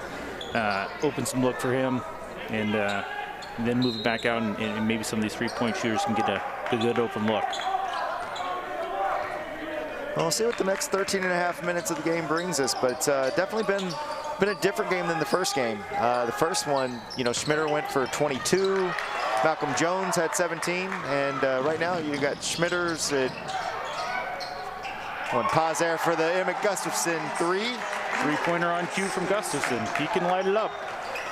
Speaker 2: open some look for him, and then move it back out, and maybe some of these three-point shooters can get a good open look.
Speaker 1: Well, we'll see what the next 13.5 minutes of the game brings us, but it's definitely been a different game than the first game. The first one, you know, Schmitter went for 22. Malcolm Jones had 17, and right now you got Schmitter's at one pause there for the Emmett Gustafson three.
Speaker 2: Three-pointer on cue from Gustafson. He can light it up.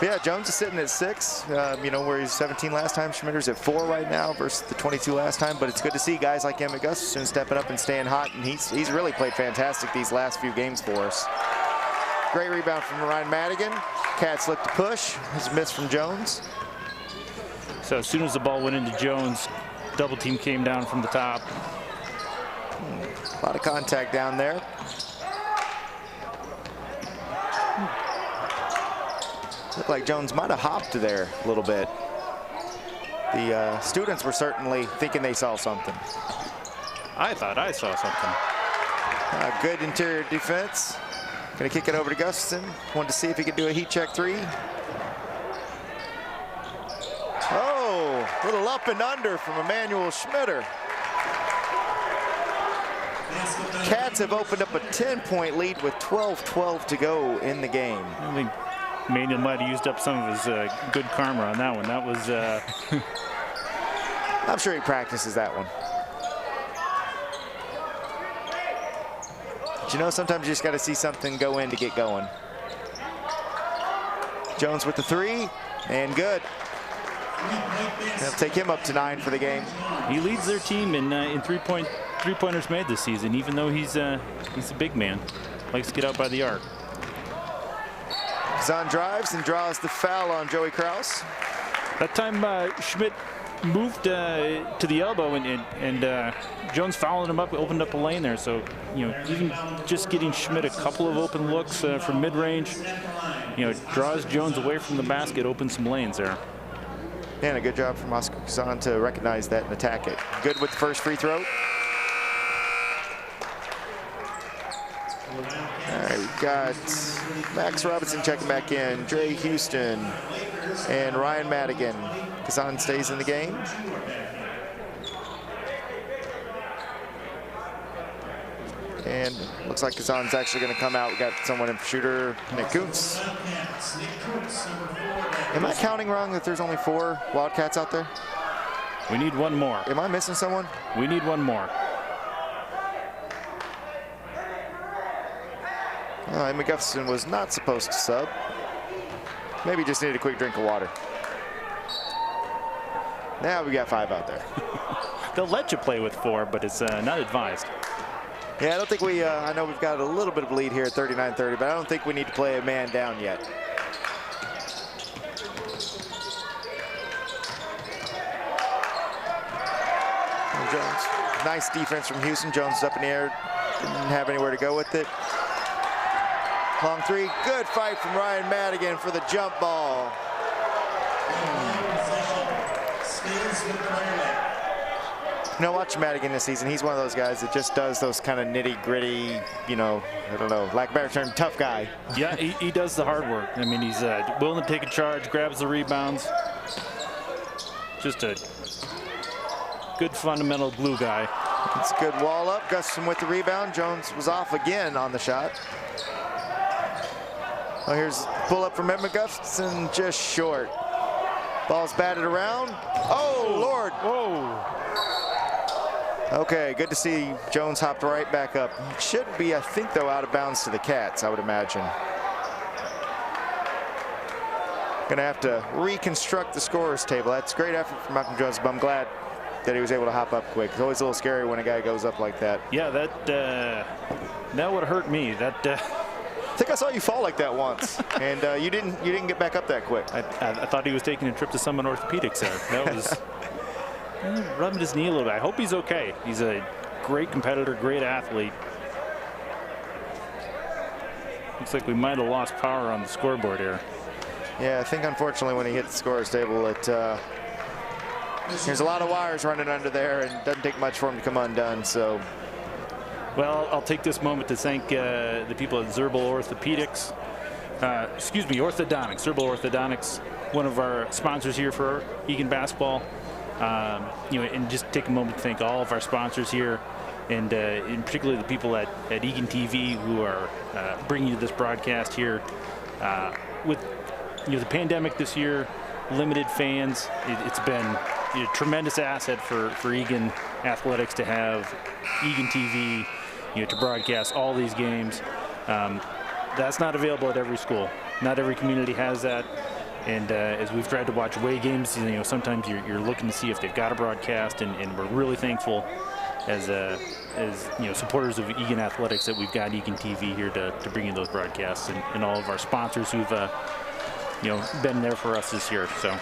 Speaker 1: But yeah, Jones is sitting at 6, you know, where he's 17 last time. Schmitter's at 4 right now versus the 22 last time. But it's good to see guys like Emmett Gustafson stepping up and staying hot, and he's really played fantastic these last few games for us. Great rebound from Ryan Madigan. Cats look to push. His miss from Jones.
Speaker 2: So as soon as the ball went into Jones, double team came down from the top.
Speaker 1: A lot of contact down there. Looked like Jones might have hopped there a little bit. The students were certainly thinking they saw something.
Speaker 2: I thought I saw something.
Speaker 1: Good interior defense. Gonna kick it over to Gustafson. Wanted to see if he could do a heat check three. Oh, little up and under from Emmanuel Schmitter. Cats have opened up a 10-point lead with 12-12 to go in the game.
Speaker 2: I think Emmanuel might have used up some of his good karma on that one. That was...
Speaker 1: I'm sure he practices that one. But you know, sometimes you just got to see something go in to get going. Jones with the three, and good. They'll take him up to 9 for the game.
Speaker 2: He leads their team in three-pointers made this season, even though he's a big man. Likes to get out by the arc.
Speaker 1: Zahn drives and draws the foul on Joey Krause.
Speaker 2: That time Schmidt moved to the elbow, and Jones fouled him up, opened up a lane there. So, you know, even just getting Schmidt a couple of open looks from mid-range, you know, draws Jones away from the basket, opens some lanes there.
Speaker 1: And a good job from Oscar Kazan to recognize that and attack it. Good with the first free throw. All right, we've got Max Robinson checking back in, Dre Houston, and Ryan Madigan. Kazan stays in the game. And looks like Kazan's actually going to come out. We got someone in for shooter, Nick Kuntz. Am I counting wrong that there's only 4 Wildcats out there?
Speaker 2: We need one more.
Speaker 1: Am I missing someone?
Speaker 2: We need one more.
Speaker 1: Emmett Gustafson was not supposed to sub. Maybe just needed a quick drink of water. Now we got 5 out there.
Speaker 2: They'll let you play with 4, but it's not advised.
Speaker 1: Yeah, I don't think we, I know we've got a little bit of lead here at 39-30, but I don't think we need to play a man down yet. Jones, nice defense from Houston. Jones is up in the air, didn't have anywhere to go with it. Long three, good fight from Ryan Madigan for the jump ball. You know, watch Madigan this season. He's one of those guys that just does those kind of nitty-gritty, you know, I don't know, lack of a better term, tough guy.
Speaker 2: Yeah, he does the hard work. I mean, he's willing to take a charge, grabs the rebounds. Just a good fundamental glue guy.
Speaker 1: It's a good wall up. Gustafson with the rebound. Jones was off again on the shot. Oh, here's pull up from Emmett Gustafson, just short. Ball's batted around. Oh, Lord.
Speaker 2: Whoa.
Speaker 1: Okay, good to see Jones hopped right back up. Should be, I think, though, out of bounds to the Cats, I would imagine. Gonna have to reconstruct the scorer's table. That's great effort from Malcolm Jones, but I'm glad that he was able to hop up quick. It's always a little scary when a guy goes up like that.
Speaker 2: Yeah, that would hurt me. That
Speaker 1: I think I saw you fall like that once, and you didn't get back up that quick.
Speaker 2: I thought he was taking a trip to Summit Orthopedics there. That was rubbing his knee a little bit. I hope he's okay. He's a great competitor, great athlete. Looks like we might have lost power on the scoreboard here.
Speaker 1: Yeah, I think unfortunately when he hit the scorer's table, there's a lot of wires running under there, and it doesn't take much for him to come undone. So.
Speaker 2: Well, I'll take this moment to thank the people at Zerbal Orthopedics. Orthodontics. Zerbal Orthodontics, one of our sponsors here for Eagan basketball. And just take a moment to thank all of our sponsors here, and in particular the people at Eagan TV who are bringing you this broadcast here. With the pandemic this year, limited fans, it's been a tremendous asset for Eagan athletics to have Eagan TV, to broadcast all these games. That's not available at every school. Not every community has that. And as we've tried to watch away games, sometimes you're looking to see if they've got a broadcast, and we're really thankful as supporters of Eagan athletics that we've got Eagan TV here to bring you those broadcasts, and all of our sponsors who've been there for us this year. So,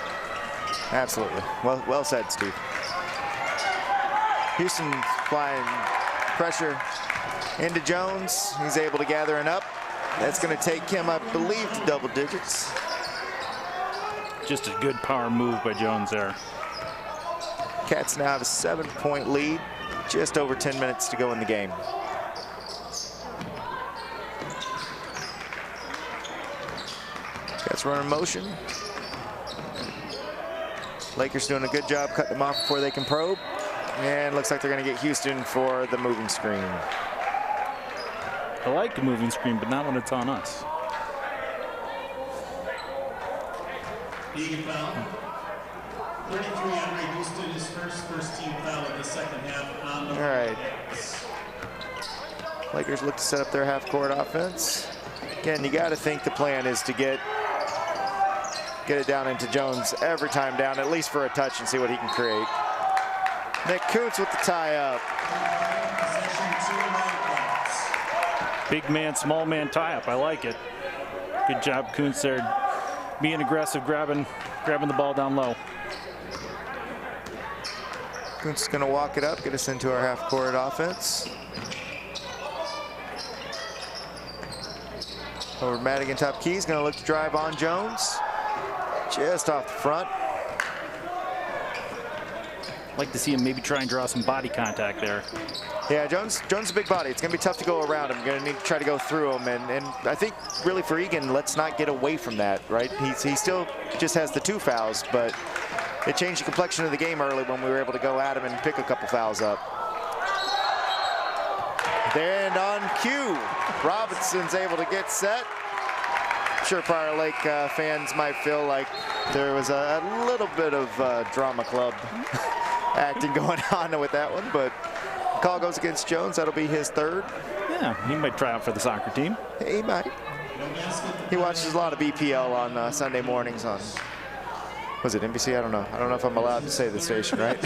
Speaker 1: absolutely, well said, Steve. Houston flying pressure into Jones. He's able to gather it up. That's going to take him, I believe, to double digits.
Speaker 2: Just a good power move by Jones there.
Speaker 1: Cats now have a 7-point lead. Just over 10 minutes to go in the game. Cats running motion. Lakers doing a good job cutting them off before they can probe. And looks like they're going to get Houston for the moving screen.
Speaker 2: I like a moving screen, but not when it's on us.
Speaker 3: Eagan foul. 33 on Houston, his first team foul of the second half on the Wildcats.
Speaker 1: Lakers look to set up their half-court offense. Again, you got to think the plan is to get it down into Jones every time down, at least for a touch, and see what he can create. Nick Kuntz with the tie-up.
Speaker 2: Big man, small man tie-up. I like it. Good job, Kuntz there, being aggressive, grabbing the ball down low.
Speaker 1: Kuntz is going to walk it up, get us into our half-court offense. Over Madigan, top keys, going to look to drive on Jones. Just off the front.
Speaker 2: Like to see him maybe try and draw some body contact there.
Speaker 1: Yeah, Jones is a big body. It's going to be tough to go around him. Going to need to try to go through him. And I think really for Eagan, let's not get away from that, right? He still just has the 2 fouls, but it changed the complexion of the game early when we were able to go at him and pick a couple fouls up. And on cue, Robinson's able to get set. I'm sure Prior Lake fans might feel like there was a little bit of drama club acting going on with that one, but call goes against Jones. That'll be his 3rd.
Speaker 2: Yeah, he might try out for the soccer team.
Speaker 1: He might. He watches a lot of BPL on Sunday mornings on, was it NBC? I don't know. I don't know if I'm allowed to say the station, right?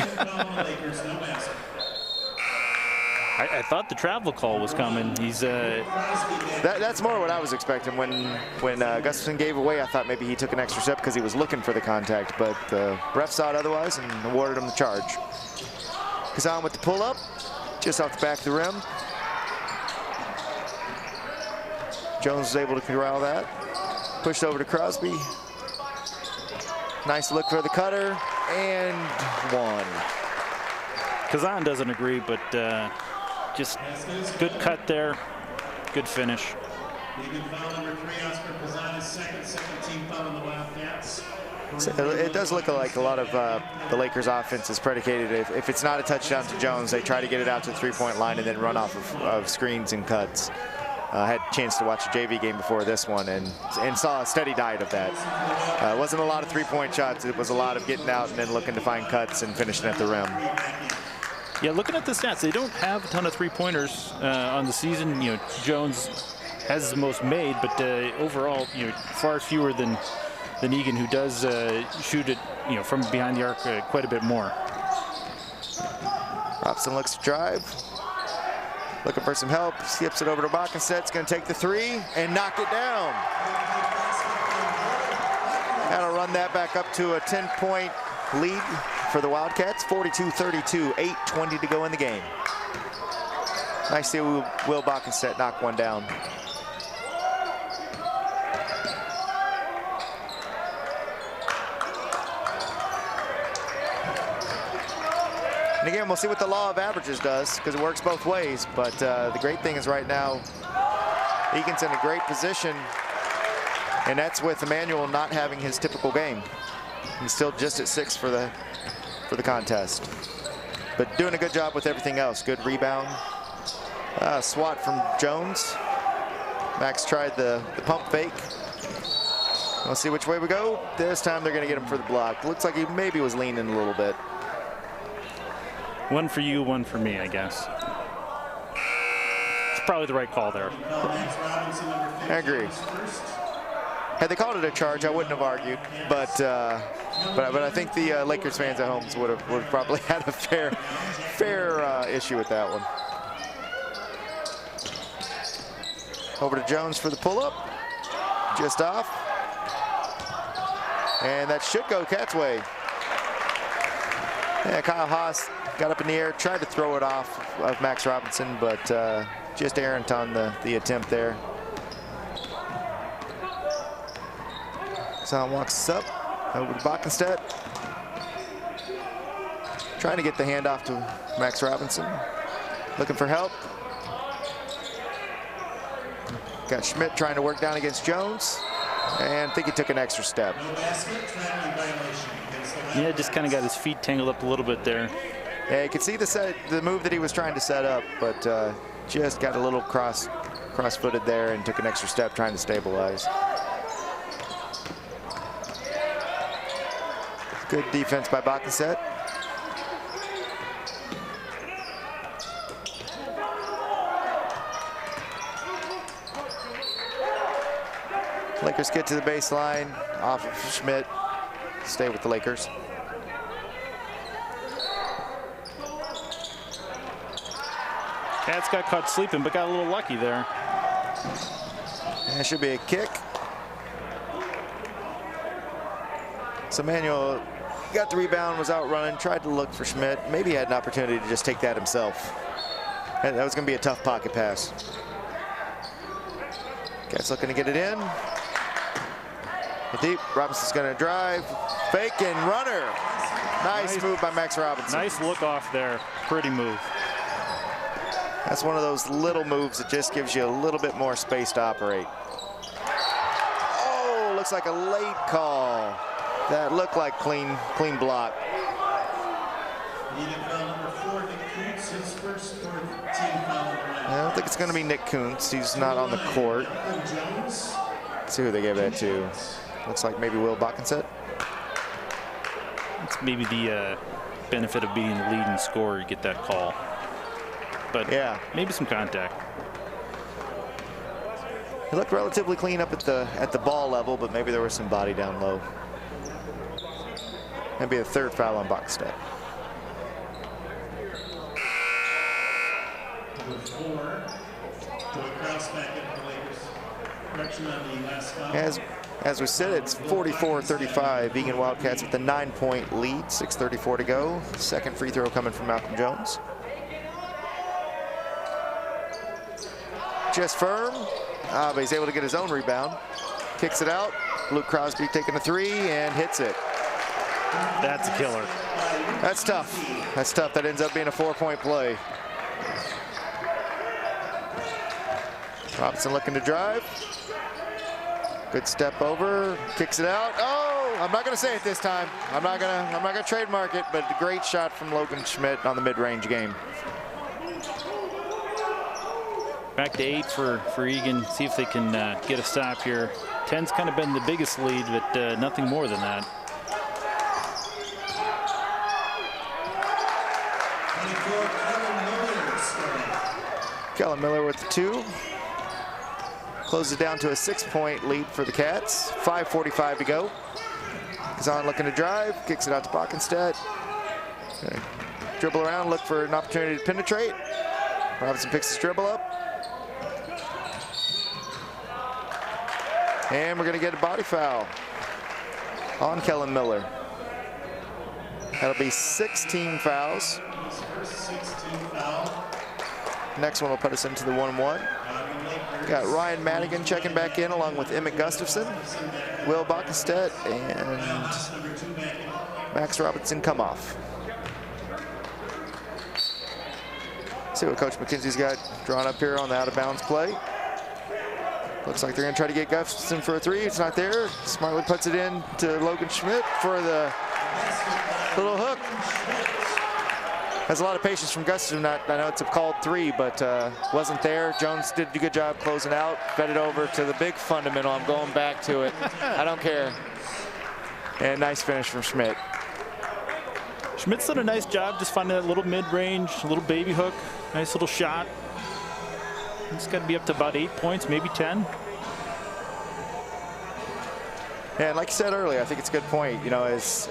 Speaker 2: I thought the travel call was coming. He's
Speaker 1: that's more what I was expecting. When Gustafson gave away, I thought maybe he took an extra step because he was looking for the contact, but the ref saw it otherwise and awarded him the charge. Kazan with the pull-up, just off the back of the rim. Jones was able to corral that. Pushed over to Crosby. Nice look for the cutter, and one.
Speaker 2: Kazan doesn't agree, but just good cut there, good finish.
Speaker 1: It does look like a lot of the Lakers' offense is predicated. If it's not a touchdown to Jones, they try to get it out to the 3-point line and then run off of screens and cuts. I had a chance to watch a JV game before this one and saw a steady diet of that. It wasn't a lot of 3-point shots. It was a lot of getting out and then looking to find cuts and finishing at the rim.
Speaker 2: Yeah, looking at the stats, they don't have a ton of 3-pointers on the season. Jones has the most made, but overall, far fewer than Eagan, who does shoot it, from behind the arc quite a bit more.
Speaker 1: Robson looks to drive. Looking for some help, skips it over to Bockenstedt's going to take the three and knock it down. That'll run that back up to a 10-point lead for the Wildcats, 42-32, 8:20 to go in the game. Nice to see Will Bockenstedt knock one down. And again, we'll see what the law of averages does, because it works both ways. But the great thing is right now, Eagan's in a great position, and that's with Emmanuel not having his typical game. He's still just at 6 for the contest, but doing a good job with everything else. Good rebound, swat from Jones. Max tried the pump fake. We'll see which way we go. This time they're going to get him for the block. Looks like he maybe was leaning a little bit.
Speaker 2: One for you, one for me, I guess. It's probably the right call there.
Speaker 1: I agree. Had they called it a charge, I wouldn't have argued, but I think the Lakers fans at home would have probably had a fair issue with that one. Over to Jones for the pull-up, just off, and that should go Cats' way. Yeah, Kyle Haas got up in the air, tried to throw it off of Max Robinson, but just errant on the attempt there. Zahn walks us up, over to Bockensteddt. Trying to get the handoff to Max Robinson. Looking for help. Got Schmidt trying to work down against Jones. And I think he took an extra step.
Speaker 2: Yeah, just kind of got his feet tangled up a little bit there.
Speaker 1: Yeah, you could see the move that he was trying to set up, but just got a little cross-footed there and took an extra step trying to stabilize. Good defense by Bockensteddt. Lakers get to the baseline off of Schmidt. Stay with the Lakers.
Speaker 2: Cats got caught sleeping, but got a little lucky there.
Speaker 1: And it should be a kick. So Manuel got the rebound, was out running, tried to look for Schmidt. Maybe he had an opportunity to just take that himself. That was going to be a tough pocket pass. Cats looking to get it in. Deep. Robinson's going to drive. Fake and runner. Nice move by Max Robinson.
Speaker 2: Nice look off there. Pretty move.
Speaker 1: That's one of those little moves that just gives you a little bit more space to operate. Oh, looks like a late call. That looked like clean block. I don't think it's going to be Nick Kuntz. He's not on the court. Let's see who they gave that to. Looks like maybe Will Bockensteddt.
Speaker 2: It's maybe the benefit of being the leading scorer, you get that call. But yeah, maybe some contact.
Speaker 1: He looked relatively clean up at the ball level, but maybe there was some body down low. That'd be the third foul on Bockensteddt. As we said, it's 44-35. Eagan Wildcats with a 9-point lead, 6:34 to go. Second free throw coming from Malcolm Jones. Just firm, but he's able to get his own rebound. Kicks it out. Luke Crosby taking a three and hits it.
Speaker 2: That's a killer.
Speaker 1: That's tough. That's tough. That ends up being a 4-point play. Robinson looking to drive. Good step over, kicks it out. Oh, I'm not gonna say it this time. I'm not gonna trademark it, but a great shot from Logan Schmidt on the mid-range game.
Speaker 2: Back to 8 for Eagan. See if they can get a stop here. 10's kind of been the biggest lead, but nothing more than that.
Speaker 1: Kellen Miller with the 2. Closes it down to a 6-point lead for the Cats. 5:45 to go. Zahn looking to drive, kicks it out to Bockensteddt. Dribble around, look for an opportunity to penetrate. Robinson picks his dribble up. And we're going to get a body foul on Kellen Miller. That'll be 16 fouls. Next one will put us into the 1-1. Got Ryan Madigan checking back in along with Emmett Gustafson, Will Backenstedt, and Max Robinson come off. See what Coach McKenzie's got drawn up here on the out-of-bounds play. Looks like they're going to try to get Gustafson for a three. It's not there. Smartly puts it in to Logan Schmidt for the little hook. Has a lot of patience from Gustafson. I know it's a called three, but wasn't there. Jones did a good job closing out. Fed it over to the big fundamental. I'm going back to it. I don't care. And nice finish from Schmidt.
Speaker 2: Schmidt's done a nice job just finding that little mid-range, little baby hook. Nice little shot. It's got to be up to about 8 points, maybe 10.
Speaker 1: And like you said earlier, I think it's a good point. You know, as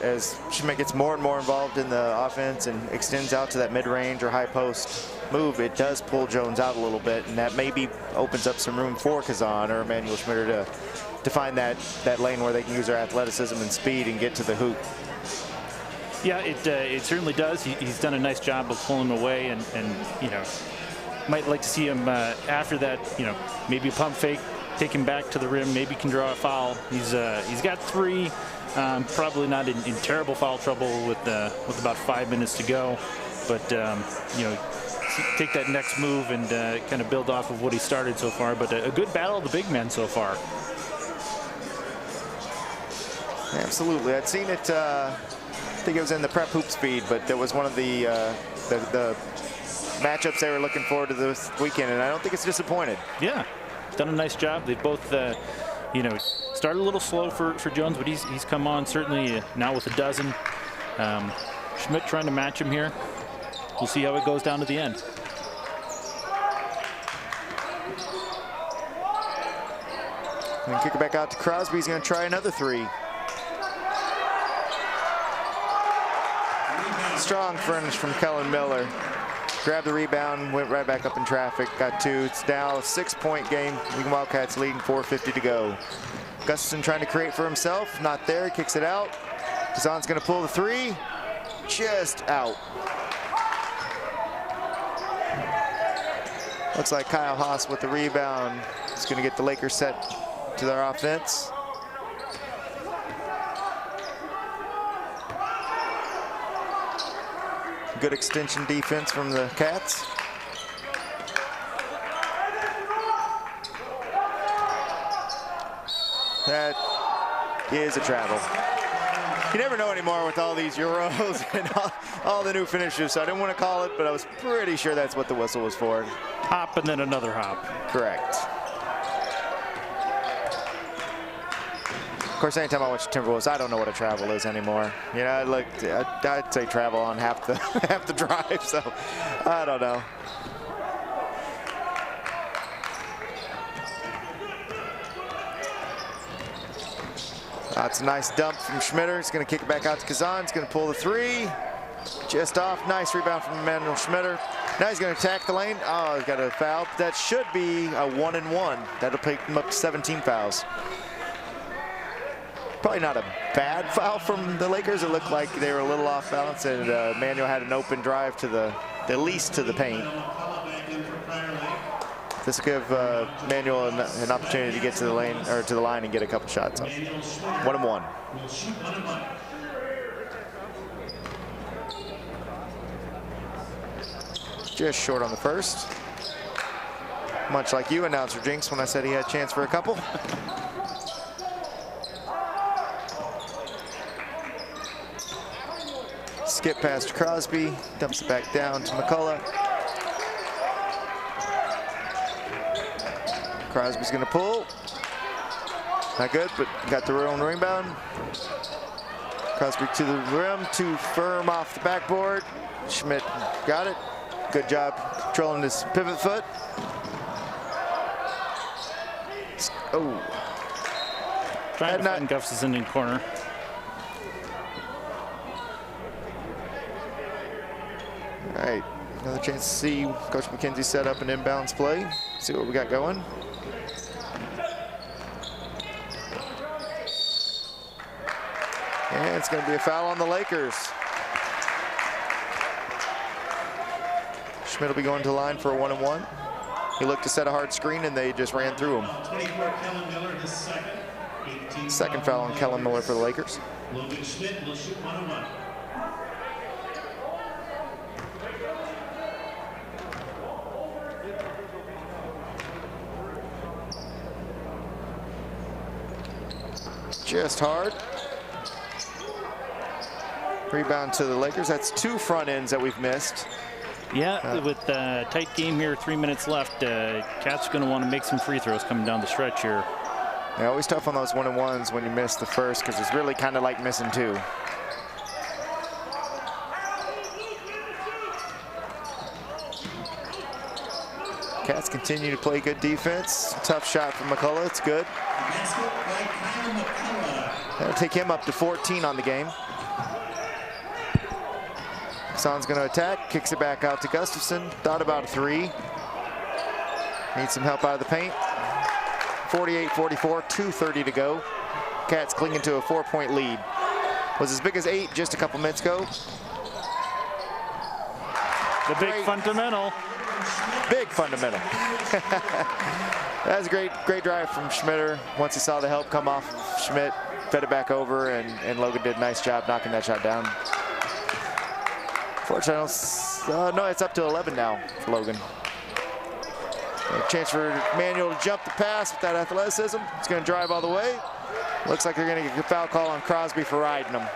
Speaker 1: Schmidt gets more and more involved in the offense and extends out to that mid-range or high post move, it does pull Jones out a little bit, and that maybe opens up some room for Kazan or Emmanuel Schmitter to find that lane where they can use their athleticism and speed and get to the hoop.
Speaker 2: Yeah, it certainly does. He's done a nice job of pulling away, and you know, might like to see him after that. You know, maybe a pump fake, take him back to the rim, maybe can draw a foul. He's got three, probably not in terrible foul trouble with about 5 minutes to go, but you know, take that next move and kind of build off of what he started so far. But a good battle of the big men so far.
Speaker 1: Absolutely, I'd seen it. I think it was in the prep hoop speed, but that was one of the matchups they were looking forward to this weekend, and I don't think it's disappointed.
Speaker 2: Yeah, done a nice job. They both, you know, started a little slow for Jones, but he's come on certainly now with a dozen. Schmidt trying to match him here. We'll see how it goes down to the end.
Speaker 1: And kick it back out to Crosby. He's going to try another three. Strong finish from Kellen Miller. Grabbed the rebound, went right back up in traffic, got two. It's now a 6-point game. Eagan Wildcats leading, 4:50 to go. Gustafson trying to create for himself, not there, kicks it out. Kazan's gonna pull the three, just out. Looks like Kyle Haas with the rebound. He's gonna get the Lakers set to their offense. Good extension defense from the Cats. That is a travel. You never know anymore with all these Euros and all the new finishes, so I didn't want to call it, but I was pretty sure that's what the whistle was for.
Speaker 2: Hop and then another hop.
Speaker 1: Correct. Of course, anytime I watch Timberwolves, I don't know what a travel is anymore. You know, I'd say travel on half the half the drive, so I don't know. That's a nice dump from Schmitter. He's going to kick it back out to Kazan. He's going to pull the three. Just off. Nice rebound from Emmanuel Schmitter. Now he's going to attack the lane. Oh, he's got a foul. That should be a 1-and-1. That'll take him up to 17 fouls. Probably not a bad foul from the Lakers. It looked like they were a little off balance, and Manuel had an open drive to the least to the paint. This will give Manuel an opportunity to get to the lane or to the line and get a couple shots up. 1-and-1. Just short on the first. Much like you, announcer Jinx, when I said he had a chance for a couple. Skip past Crosby, dumps it back down to McCullough. Crosby's gonna pull. Not good, but got the own rebound. Crosby to the rim, too firm off the backboard. Schmidt got it. Good job controlling his pivot foot. Oh.
Speaker 2: Trying to find Gustafson in corner.
Speaker 1: All right, Another chance to see Coach McKenzie set up an inbounds play. See what we got going. And it's going to be a foul on the Lakers. Schmidt will be going to the line for a 1-and-1. He looked to set a hard screen, and they just ran through him.
Speaker 3: 24, Kellen Miller, his second. 18
Speaker 1: Second foul on Kellen Miller for the Lakers.
Speaker 3: Logan Schmidt will shoot 1-and-1.
Speaker 1: Just hard. Rebound to the Lakers. That's 2 front ends that we've missed.
Speaker 2: Yeah, with a tight game here, 3 minutes left, Cats are going to want to make some free throws coming down the stretch here.
Speaker 1: Yeah, always tough on those 1-and-1s when you miss the first, because it's really kind of like missing 2. Cats continue to play good defense. Tough shot from McCullough. It's good. That'll take him up to 14 on the game. Son's going to attack, kicks it back out to Gustafson. Thought about a 3. Needs some help out of the paint. 48-44, 2:30 to go. Cats clinging to a 4-point lead. Was as big as 8 just a couple minutes ago.
Speaker 2: The big fundamental.
Speaker 1: Big fundamental. That was a great drive from Schmitter. Once he saw the help come off of Schmidt, fed it back over, and Logan did a nice job knocking that shot down. Fortunately, no, it's up to 11 now for Logan. A chance for Manuel to jump the pass with that athleticism. It's going to drive all the way. Looks like they're going to get a foul call on Crosby for riding him.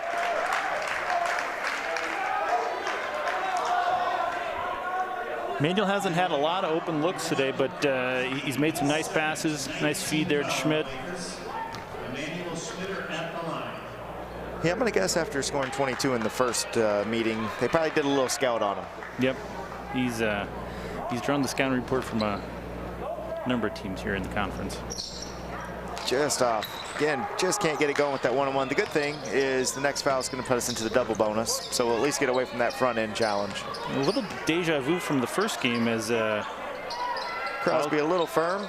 Speaker 2: Manuel hasn't had a lot of open looks today, but he's made some nice passes. Nice feed there to Schmidt.
Speaker 1: Yeah, I'm going to guess after scoring 22 in the first meeting, they probably did a little scout on him.
Speaker 2: Yep. He's drawn the scouting report from a number of teams here in the conference.
Speaker 1: Just off. Again, just can't get it going with that 1-on-1. The good thing is the next foul is going to put us into the double bonus, so we'll at least get away from that front end challenge.
Speaker 2: A little deja vu from the first game as
Speaker 1: Crosby a little firm.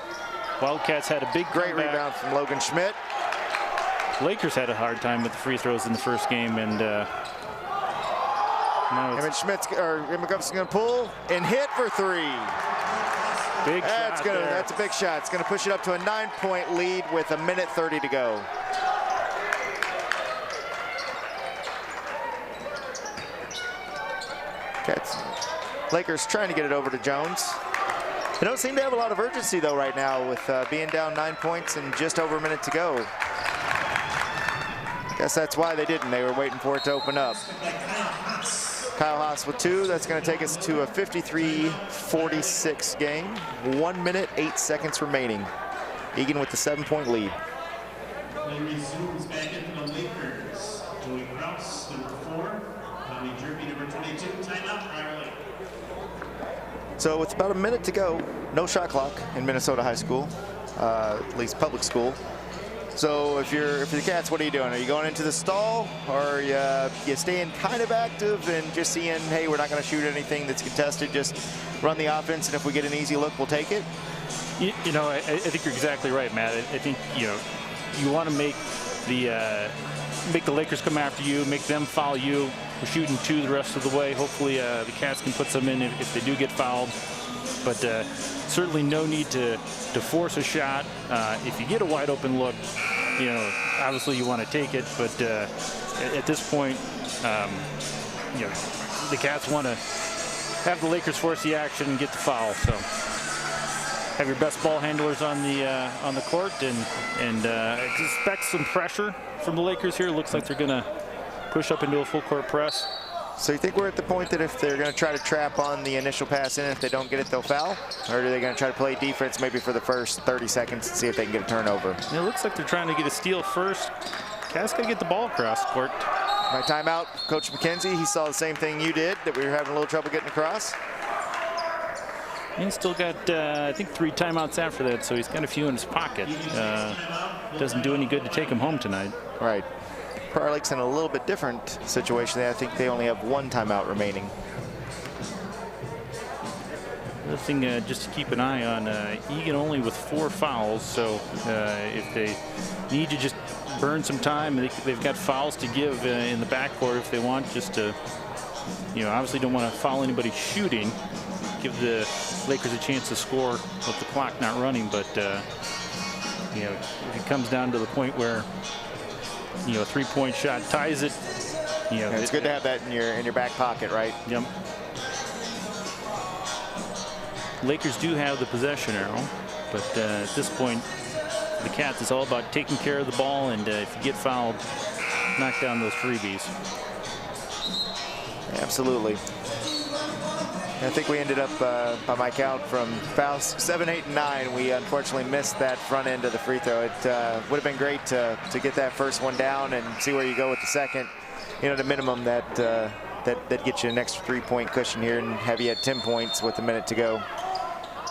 Speaker 2: Wildcats had a big
Speaker 1: great rebound from Logan Schmidt.
Speaker 2: Lakers had a hard time with the free throws in the first game, and now
Speaker 1: McGuff's going to pull and hit for 3.
Speaker 2: Big shot there.
Speaker 1: That's a big shot. It's going to push it up to a 9-point lead with 1:30 to go. Lakers trying to get it over to Jones. They don't seem to have a lot of urgency though right now with being down 9 points and just over a minute to go. Guess that's why they didn't. They were waiting for it to open up. Kyle Haas with 2. That's going to take us to a 53-46 game. 1 minute, 8 seconds remaining. Eagan with the 7-point lead.
Speaker 3: Play resumes back into the Lakers. Joey Krause, number 4. Tommy Jerby, number 22. Timeout, Prior Lake.
Speaker 1: So with about a minute to go, no shot clock in Minnesota high school, at least public school. So if you're the Cats, what are you doing? Are you going into the stall, or are you staying kind of active and just seeing, hey, we're not going to shoot anything that's contested, just run the offense, and if we get an easy look, we'll take it?
Speaker 2: You know, I think you're exactly right, Matt. I think, you know, you want to make the Lakers come after you, make them foul you. We're shooting 2 the rest of the way. Hopefully the Cats can put some in if they do get fouled. But certainly no need to force a shot. If you get a wide open look, you know, obviously you want to take it. But at this point, you know, the Cats want to have the Lakers force the action and get the foul. So have your best ball handlers on the court, and expect some pressure from the Lakers here. Looks like they're going to push up into a full court press.
Speaker 1: So you think we're at the point that if they're going to try to trap on the initial pass in, if they don't get it, they'll foul? Or are they going to try to play defense maybe for the first 30 seconds and see if they can get a turnover?
Speaker 2: It looks like they're trying to get a steal first. Cats got to get the ball across court.
Speaker 1: Right, timeout. Coach McKenzie, he saw the same thing you did, that we were having a little trouble getting across.
Speaker 2: He's still got, I think, 3 timeouts after that, so he's got a few in his pocket. Doesn't do any good to take him home tonight.
Speaker 1: Right. Prior Lake's in a little bit different situation. I think they only have 1 timeout remaining.
Speaker 2: The thing just to keep an eye on, Eagan only with 4 fouls, so if they need to just burn some time, they've got fouls to give in the backcourt if they want, just to, obviously don't want to foul anybody shooting, give the Lakers a chance to score with the clock not running, but if it comes down to the point where a 3-point shot ties it,
Speaker 1: it's good to have that in your back pocket, right?
Speaker 2: Yep. Lakers do have the possession arrow, but at this point, the Cats, it's all about taking care of the ball, and if you get fouled, knock down those freebies.
Speaker 1: Absolutely. I think we ended up, by my count, from fouls 7, 8, and 9. We unfortunately missed that front end of the free throw. It would have been great to get that first one down and see where you go with the second. The minimum that gets you an extra 3-point cushion here and have you at 10 points with a minute to go.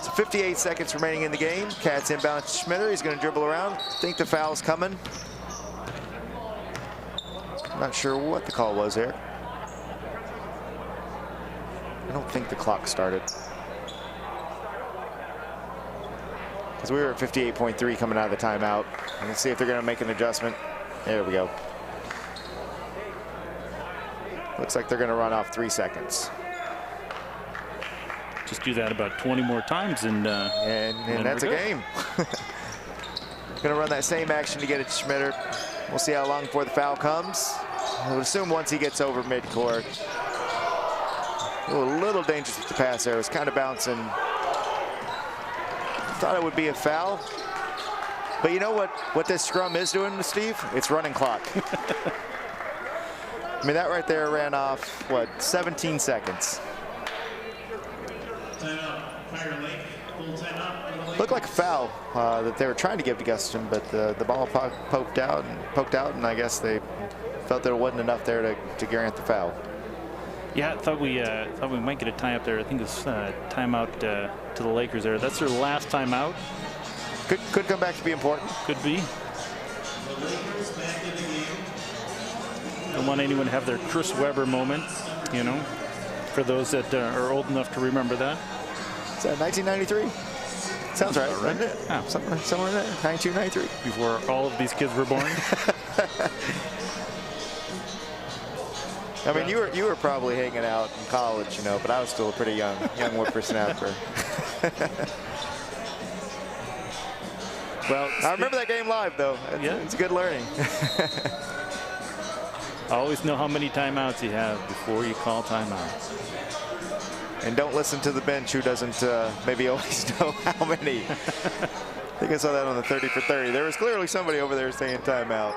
Speaker 1: So 58 seconds remaining in the game. Cats inbound to Schmitter. He's going to dribble around. I think the foul's coming. Not sure what the call was there. I don't think the clock started. Because we were at 58.3 coming out of the timeout. Let's see if they're going to make an adjustment. There we go. Looks like they're going to run off 3 seconds.
Speaker 2: Just do that about 20 more times, and
Speaker 1: that's a game. Going to run that same action to get it to Schmitter. We'll see how long before the foul comes. I would assume once he gets over midcourt. A little dangerous with the pass there. It was kind of bouncing. Thought it would be a foul. But you know what this scrum is doing, Steve? It's running clock. I mean, that right there ran off, 17 seconds. Looked like a foul that they were trying to give to Guston, but the ball poked out, and I guess they felt there wasn't enough there to grant the foul.
Speaker 2: Yeah, I thought we might get a tie up there. I think it's timeout to the Lakers there. That's their last timeout.
Speaker 1: Could come back to be important.
Speaker 2: Could be. Don't want anyone to have their Chris Webber moment, for those that are old enough to remember that.
Speaker 1: Is that 1993? Sounds right.
Speaker 2: Right?
Speaker 1: Yeah, somewhere in there, 92, 93.
Speaker 2: Before all of these kids were born.
Speaker 1: I mean, you were probably hanging out in college, but I was still a pretty young whippersnapper.
Speaker 2: Well,
Speaker 1: I remember that game live, though. It's good learning.
Speaker 2: Always know how many timeouts you have before you call timeouts.
Speaker 1: And don't listen to the bench who doesn't maybe always know how many. I think I saw that on the 30 for 30. There was clearly somebody over there saying timeout.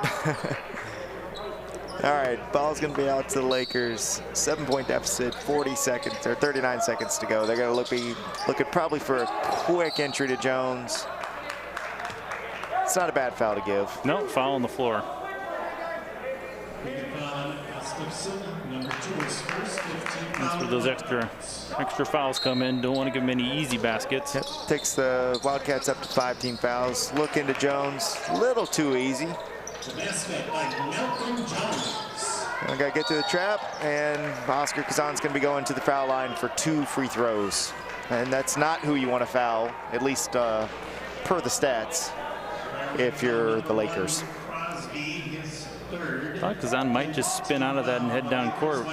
Speaker 1: All right, ball's going to be out to the Lakers. 7-point deficit, 40 seconds or 39 seconds to go. They're going to be looking probably for a quick entry to Jones. It's not a bad foul to give.
Speaker 2: No, foul on the floor. That's where those extra fouls come in. Don't want to give them any easy baskets.
Speaker 1: Yep. Takes the Wildcats up to 5 team fouls. Look into Jones. Little too easy. I got to get to the trap, and Oscar Kazan's going to be going to the foul line for 2 free throws. And that's not who you want to foul, at least per the stats, if you're the Lakers.
Speaker 2: I thought Kazan might just spin out of that and head down court.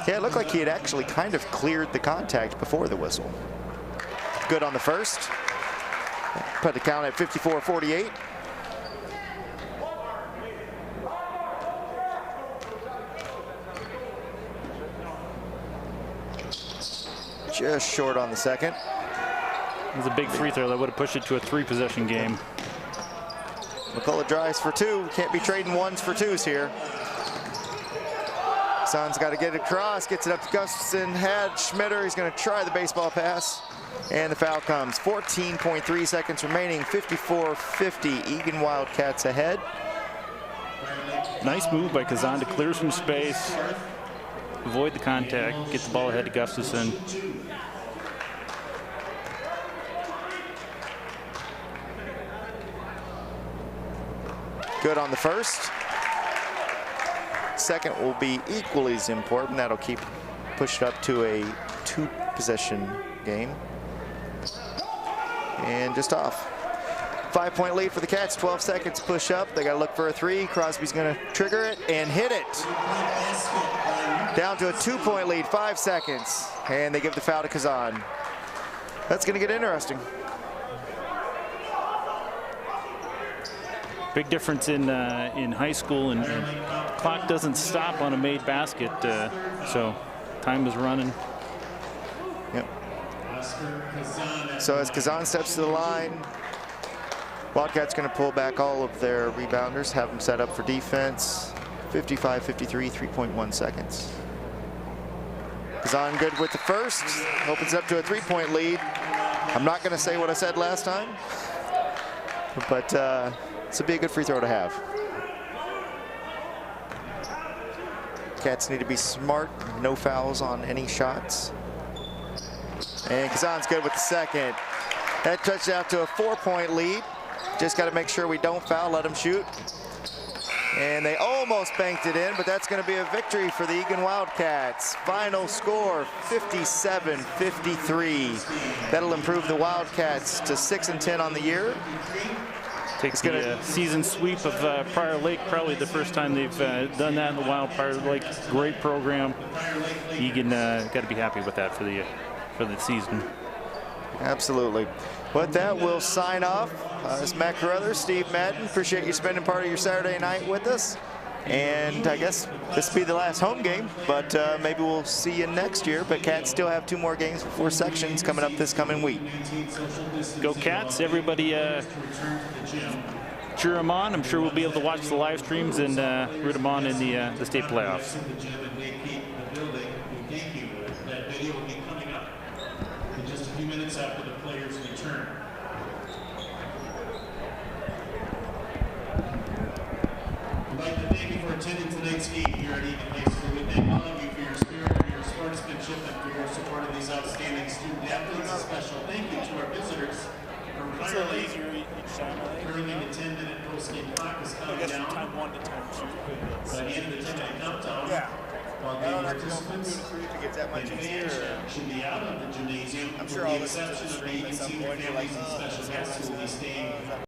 Speaker 1: Yeah, it looked like he had actually kind of cleared the contact before the whistle. Good on the first. Put the count at 54-48. Just short on the second.
Speaker 2: It was a big free throw that would have pushed it to a 3-possession game.
Speaker 1: McCullough drives for 2. Can't be trading 1s for 2s here. Son's got to get it across. Gets it up to Gustafson. Had Schmitter. He's going to try the baseball pass. And the foul comes. 14.3 seconds remaining. 54-50. Eagan Wildcats ahead.
Speaker 2: Nice move by Kazan to clear some space. Avoid the contact. Get the ball ahead to Gustafson.
Speaker 1: Good on the first. Second will be equally as important. That'll keep pushed up to a 2-possession game. And just off. 5-point lead for the Cats, 12 seconds push up. They got to look for a 3. Crosby's going to trigger it and hit it. Down to a 2-point lead, 5 seconds. And they give the foul to Kazan. That's going to get interesting.
Speaker 2: Big difference in high school, and clock doesn't stop on a made basket, so time is running.
Speaker 1: Yep. So as Kazan steps to the line, Wildcats going to pull back all of their rebounders, have them set up for defense. 55-53, 3.1 seconds. Kazan good with the first, opens up to a 3-point lead. I'm not going to say what I said last time, but this would be a good free throw to have. Cats need to be smart, no fouls on any shots. And Kazan's good with the second. That stretched out to a 4-point lead. Just got to make sure we don't foul, let them shoot. And they almost banked it in, but that's going to be a victory for the Eagan Wildcats. Final score, 57-53. That'll improve the Wildcats to 6-10 on the year.
Speaker 2: Takes the season sweep of Prior Lake, probably the first time they've done that in a while. Prior Lake, great program. Eagan got to be happy with that for the season.
Speaker 1: Absolutely. But that will sign off. It's Matt Carruthers, Steve Madden. Appreciate you spending part of your Saturday night with us. And I guess this will be the last home game, but maybe we'll see you next year. But Cats still have 2 more games before sections coming up this coming week.
Speaker 2: Go Cats. Everybody cheer them on. I'm sure we'll be able to watch the live streams and root them on in the state playoffs.
Speaker 3: That video will be coming up in just a few minutes after the players return. I'd like to thank you for attending tonight's game here at Eagan High School. We thank all of you for your spirit, for your sportsmanship, and for your support of these outstanding student athletes. A special thank you to our visitors from Prior Lake. Currently the 10-minute post-game clock is counting down.
Speaker 4: Time 1 to time 2.
Speaker 3: By the end of the 10-minute countdown, while the participants and fans should be out of the gymnasium, with the exception of the Eagan senior families and special guests who will be staying